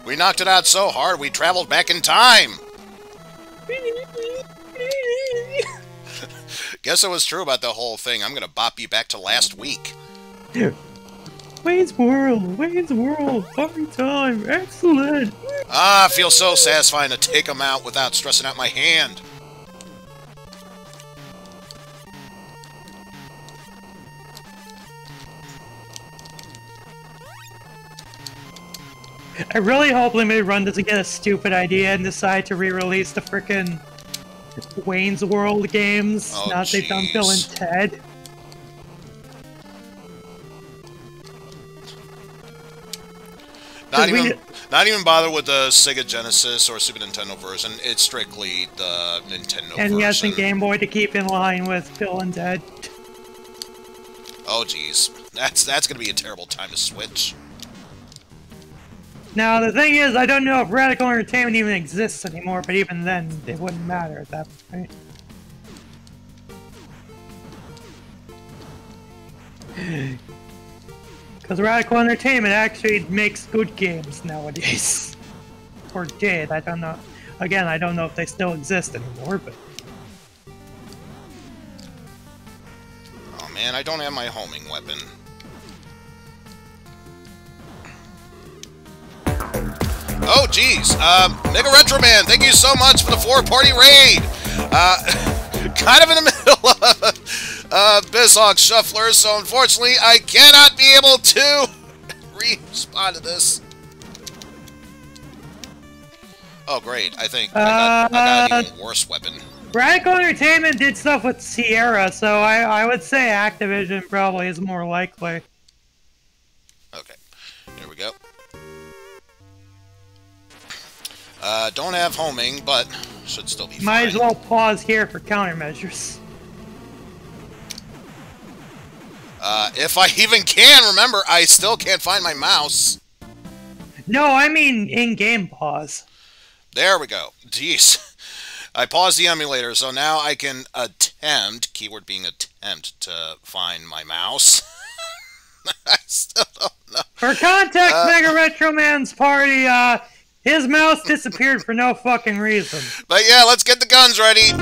We knocked it out so hard we traveled back in time. Guess it was true about the whole thing. I'm gonna bop you back to last week. Wayne's World, party time, excellent. Ah, feels so satisfying to take them out without stressing out my hand. I really hope Limited Run doesn't get a stupid idea and decide to re-release the frickin' Wayne's World games. Oh, now that they've done Bill and Ted. Not even bother with the Sega Genesis or Super Nintendo version. It's strictly the Nintendo version. And yes, and Game Boy to keep in line with Bill and Ted. Oh, jeez. That's gonna be a terrible time to switch. Now, the thing is, I don't know if Radical Entertainment even exists anymore, but even then, it wouldn't matter at that point. Because Radical Entertainment actually makes good games nowadays. Or did, I don't know. Again, I don't know if they still exist anymore, but... Oh man, I don't have my homing weapon. Oh, geez. Mega Retro Man, thank you so much for the 4-party raid. Kind of in the middle of Bizhawk Shuffler, so unfortunately I cannot be able to respond to this. Oh, great. I think I got an even worse weapon. Radical Entertainment did stuff with Sierra, so I would say Activision probably is more likely. Okay. There we go. Don't have homing, but should still be fine. Might as well pause here for countermeasures. If I even can, remember, I still can't find my mouse. No, I mean in-game pause. There we go. Jeez. I paused the emulator, so now I can attempt, keyword being attempt, to find my mouse. I still don't know. For context, Mega Retro Man's party, his mouse disappeared for no fucking reason. But yeah, let's get the guns ready.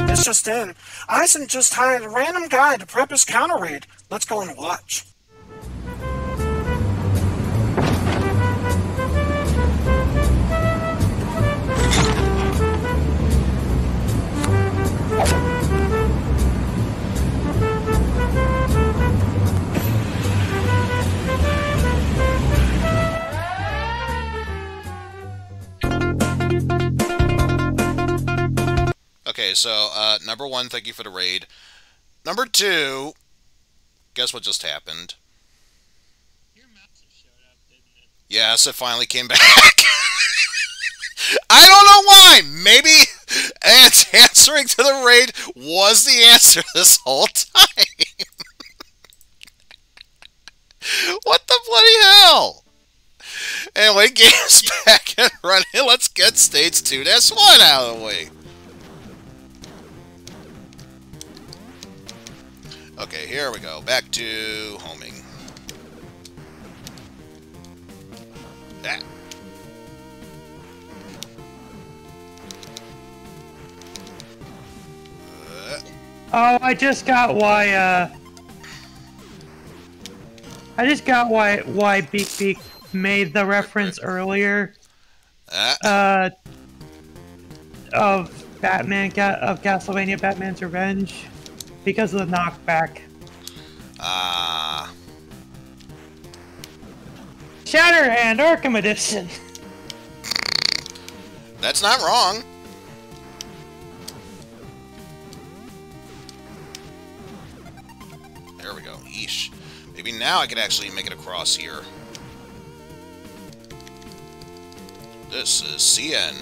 This just in. Eizen just hired a random guy to prep his counter raid. Let's go and watch. Okay, so, number one, thank you for the raid. Number two, guess what just happened? Your mouse showed up, didn't it? Yes, it finally came back. I don't know why! Maybe answering to the raid was the answer this whole time. What the bloody hell? Anyway, game's back and running. Let's get stage 2-1 out of the way. Okay, here we go. Back to homing. That. Oh, I just got why, why Beak Beak made the reference earlier, of Castlevania Batman's Revenge. Because of the knockback. Shatterhand Arkham Edition. That's not wrong. There we go. Yeesh. Maybe now I could actually make it across here. This is CN.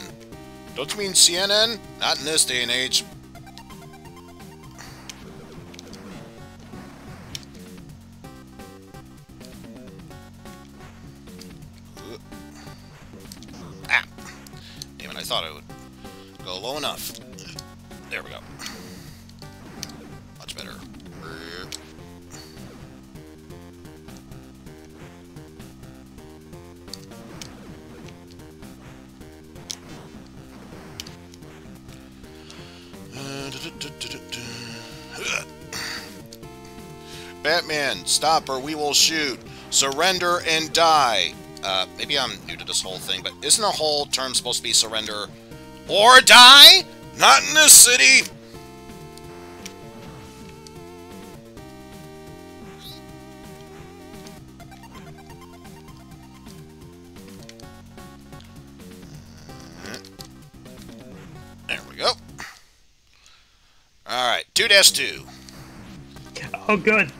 Don't you mean CNN? Not in this day and age. I thought it would go low enough. There we go. Much better. Batman, stop or we will shoot. Surrender and die. Maybe I'm new to this whole thing, but isn't the whole term supposed to be surrender or die? Not in this city! There we go. Alright, 2-2. Oh, good.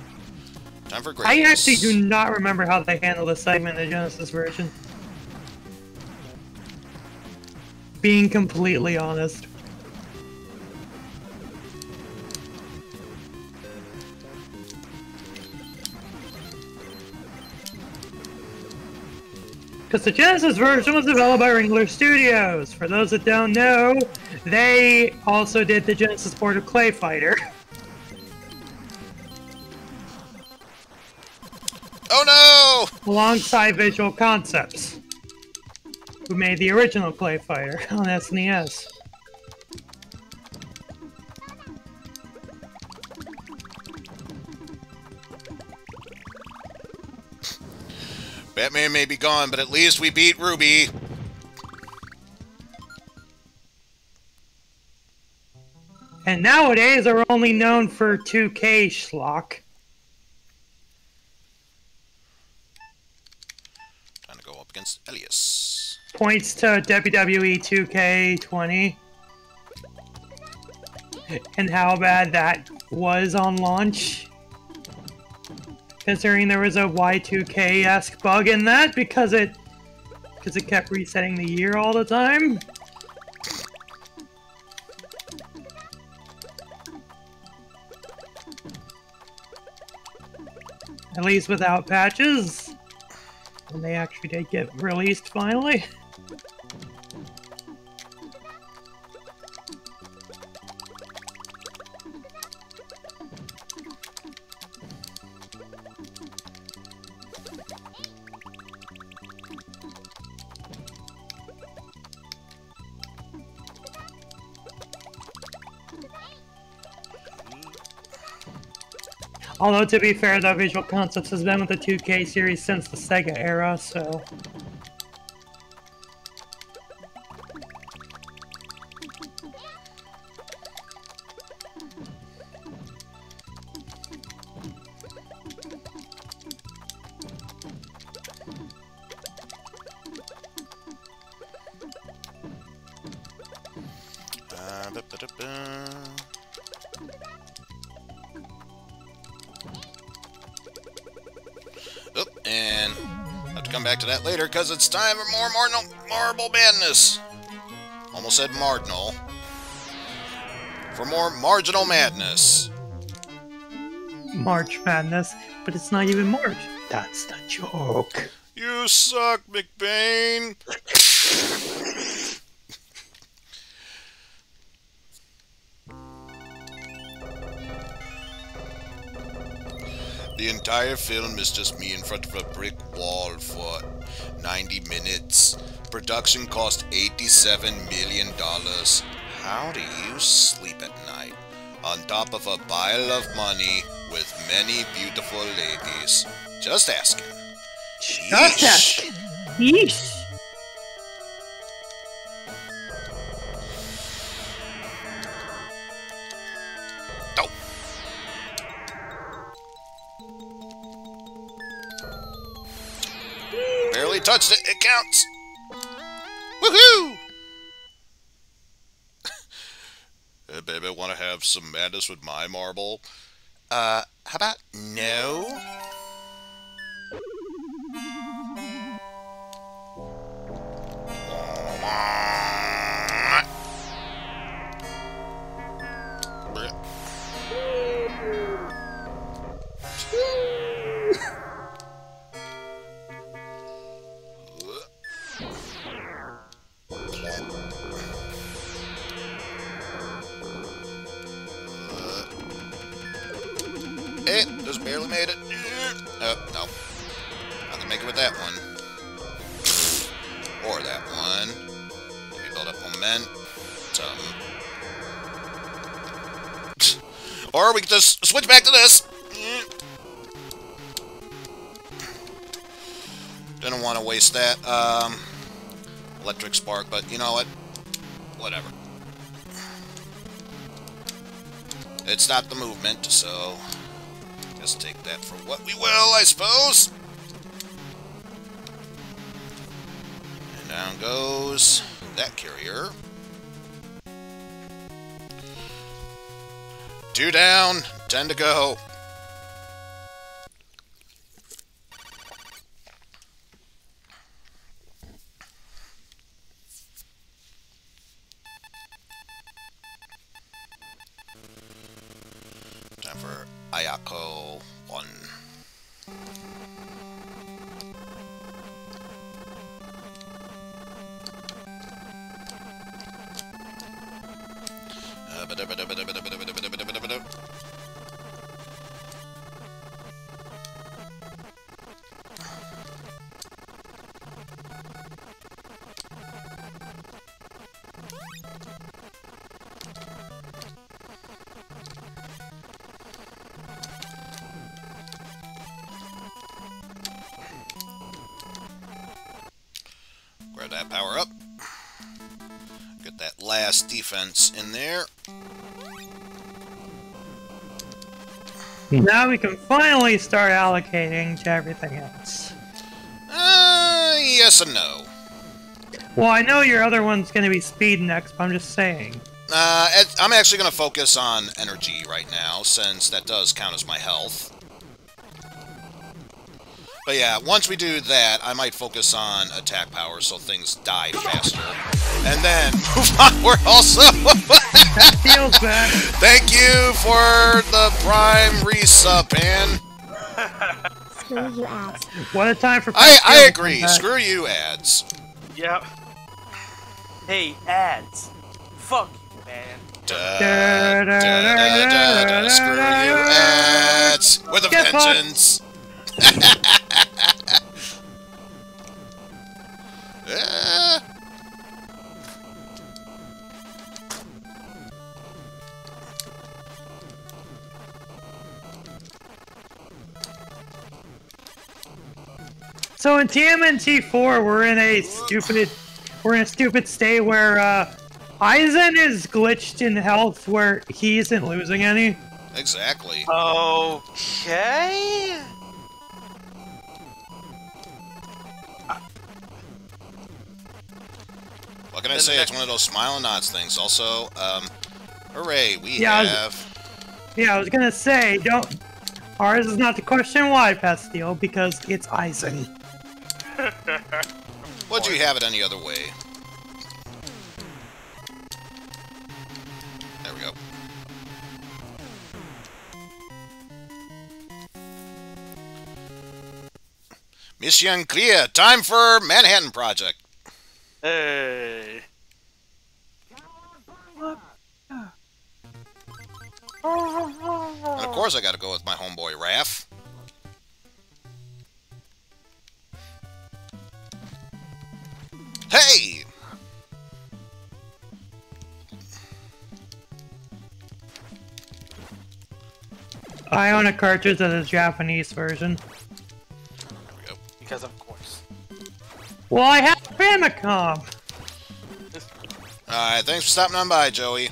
Time for I greatness. actually do not remember how they handled this segment in the Genesis version. Being completely honest. Because the Genesis version was developed by Ringler Studios. For those that don't know, they also did the Genesis port of Clay Fighter. Oh no! Alongside Visual Concepts, who made the original Clay Fighter on SNES. Batman may be gone, but at least we beat Ruby. And nowadays are only known for 2K schlock. Time to go up against Elias. Points to WWE 2K20. And how bad that was on launch. Considering there was a Y2K-esque bug in that because it kept resetting the year all the time. At least without patches. And they actually did get released finally. Although, to be fair, though, Visual Concepts has been with the 2K series since the Sega era, so... Oh, and I have to come back to that later because it's time for more Marble Madness. Almost said Mardinal. For more Marginal Madness. March Madness, but it's not even March. That's the joke. You suck, McBain. The entire film is just me in front of a brick wall for 90 minutes. Production cost $87 million. How do you sleep at night? On top of a pile of money with many beautiful ladies. Just asking. Just asking. Yeesh. Oh. Barely touched it. It counts. Woohoo! Hey, baby, want to have some madness with my marble? How about no? Hey, just barely made it. Oh, no. Not gonna make it with that one. Or that one. Maybe build up momentum. Or we can just switch back to this. Didn't want to waste that. Electric spark, but you know what? Whatever. It stopped the movement, so just take that for what we will, I suppose. And down goes that carrier. 2 down, 10 to go. Time for Ayako 1. Grab that power up. Get that last defense in there. Now we can finally start allocating to everything else. Yes and no. Well, I know your other one's going to be speed next, but I'm just saying. I'm actually going to focus on energy right now, since that does count as my health. But yeah, once we do that, I might focus on attack power so things die faster. And then move onward also. That feels bad. Thank you for the Prime resub, man. Screw you ads. What a time for I agree. Screw you, ads. Yep. Hey, ads. Fuck you, man. Screw you, ads. With a Get vengeance. So in TMNT 4, we're in a stupid state where Eizen is glitched in health where he isn't losing any. Exactly. Okay. What can I say? It's one of those smile and nods things. Also, hooray, we Yeah, have... I was gonna say, ours is not the question why, Pastille, because it's Eizen. Would you have it any other way? There we go. Mission clear. Time for Manhattan Project. Hey. And of course I gotta go with my homeboy, Raph. Hey! I own a cartridge of the Japanese version. There we go. Because of course. Well, I have Famicom! Alright, thanks for stopping on by, Joey.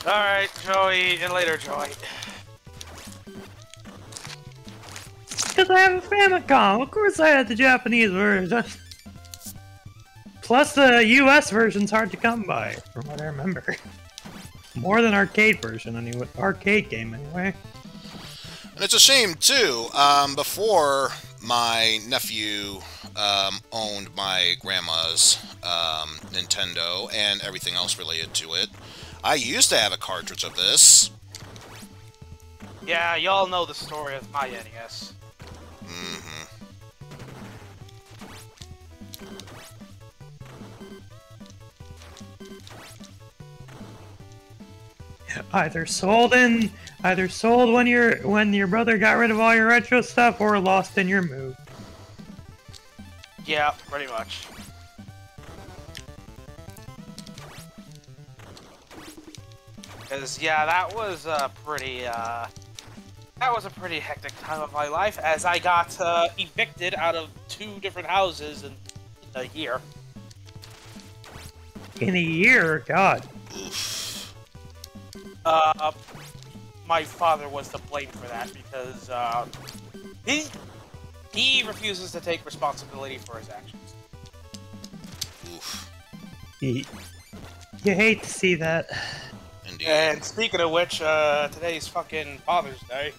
Alright, Joey, and later, Joey. Because I have a Famicom! Of course I had the Japanese version. Plus the US version's hard to come by, from what I remember. More than arcade version, anyway. Arcade game, anyway. And it's a shame, too. Before my nephew owned my grandma's Nintendo and everything else related to it, I used to have a cartridge of this. Yeah, y'all know the story of my NES. Mm-hmm. Either sold when your brother got rid of all your retro stuff, or lost in your move. Yeah, pretty much. Because yeah, that was a pretty hectic time of my life as I got evicted out of 2 different houses in a year. In a year? God. My father was to blame for that because he refuses to take responsibility for his actions. Oof. You hate to see that. Indeed. And speaking of which, today's fucking Father's Day.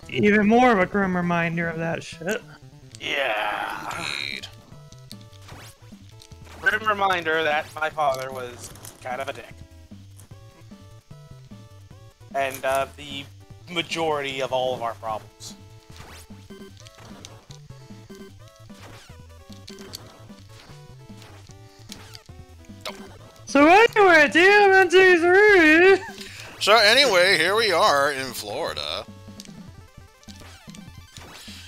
Even more of a grim reminder of that shit. Yeah. Indeed. Grim reminder that my father was kind of a dick. And the majority of all of our problems. So anyway, TMNT3! So anyway, here we are in Florida.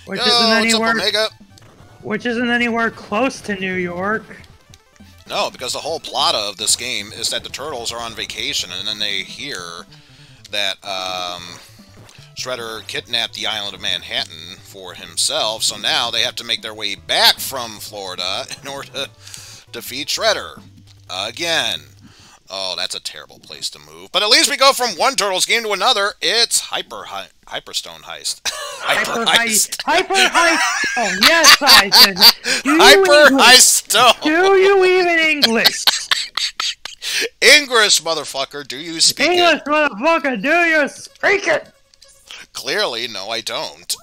Which Yo, isn't what's up, anywhere, Omega? which isn't anywhere close to New York. No, because the whole plot of this game is that the Turtles are on vacation, and then they hear that Shredder kidnapped the island of Manhattan for himself, so now they have to make their way back from Florida in order to defeat Shredder. Again. Oh, that's a terrible place to move. But at least we go from one Turtles game to another. It's Hyperstone Heist. Hyper Heist. Hyper Heist! Oh, yes, Eizen! Hyper Heist. Do you even English? English, motherfucker. Do you speak English, it? motherfucker, do you speak it? Clearly, no, I don't.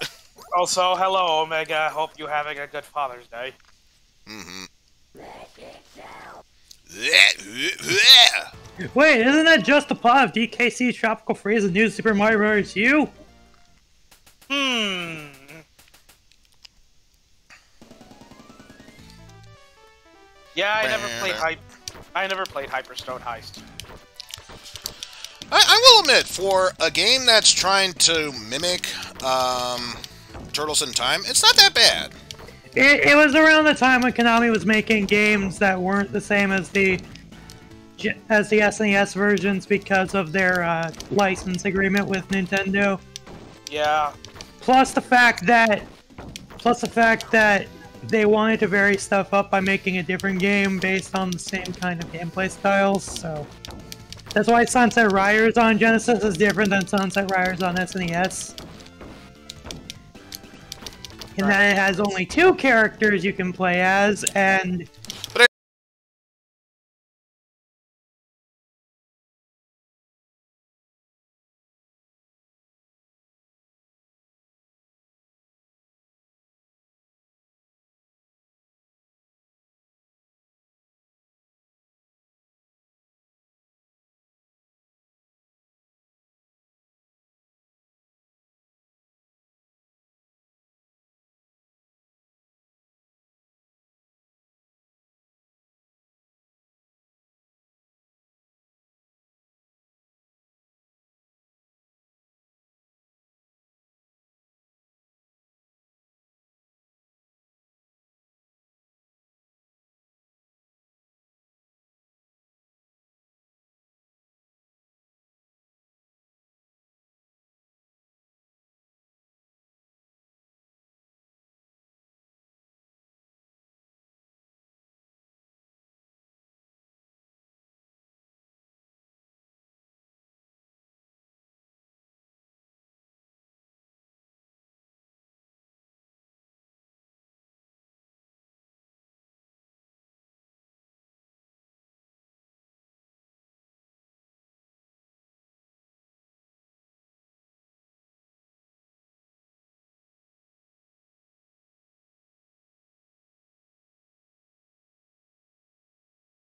Also, hello, Omega. Hope you're having a good Father's Day. Mm-hmm. Wait, isn't that just the plot of DKC Tropical Freeze and New Super Mario Bros. U? Yeah, I never played Hyperstone Heist. I will admit, for a game that's trying to mimic Turtles in Time, it's not that bad. It was around the time when Konami was making games that weren't the same as the SNES versions because of their license agreement with Nintendo. Yeah. Plus the fact that they wanted to vary stuff up by making a different game based on the same kind of gameplay styles. So that's why Sunset Riders on Genesis is different than Sunset Riders on SNES. In that it has only 2 characters you can play as, and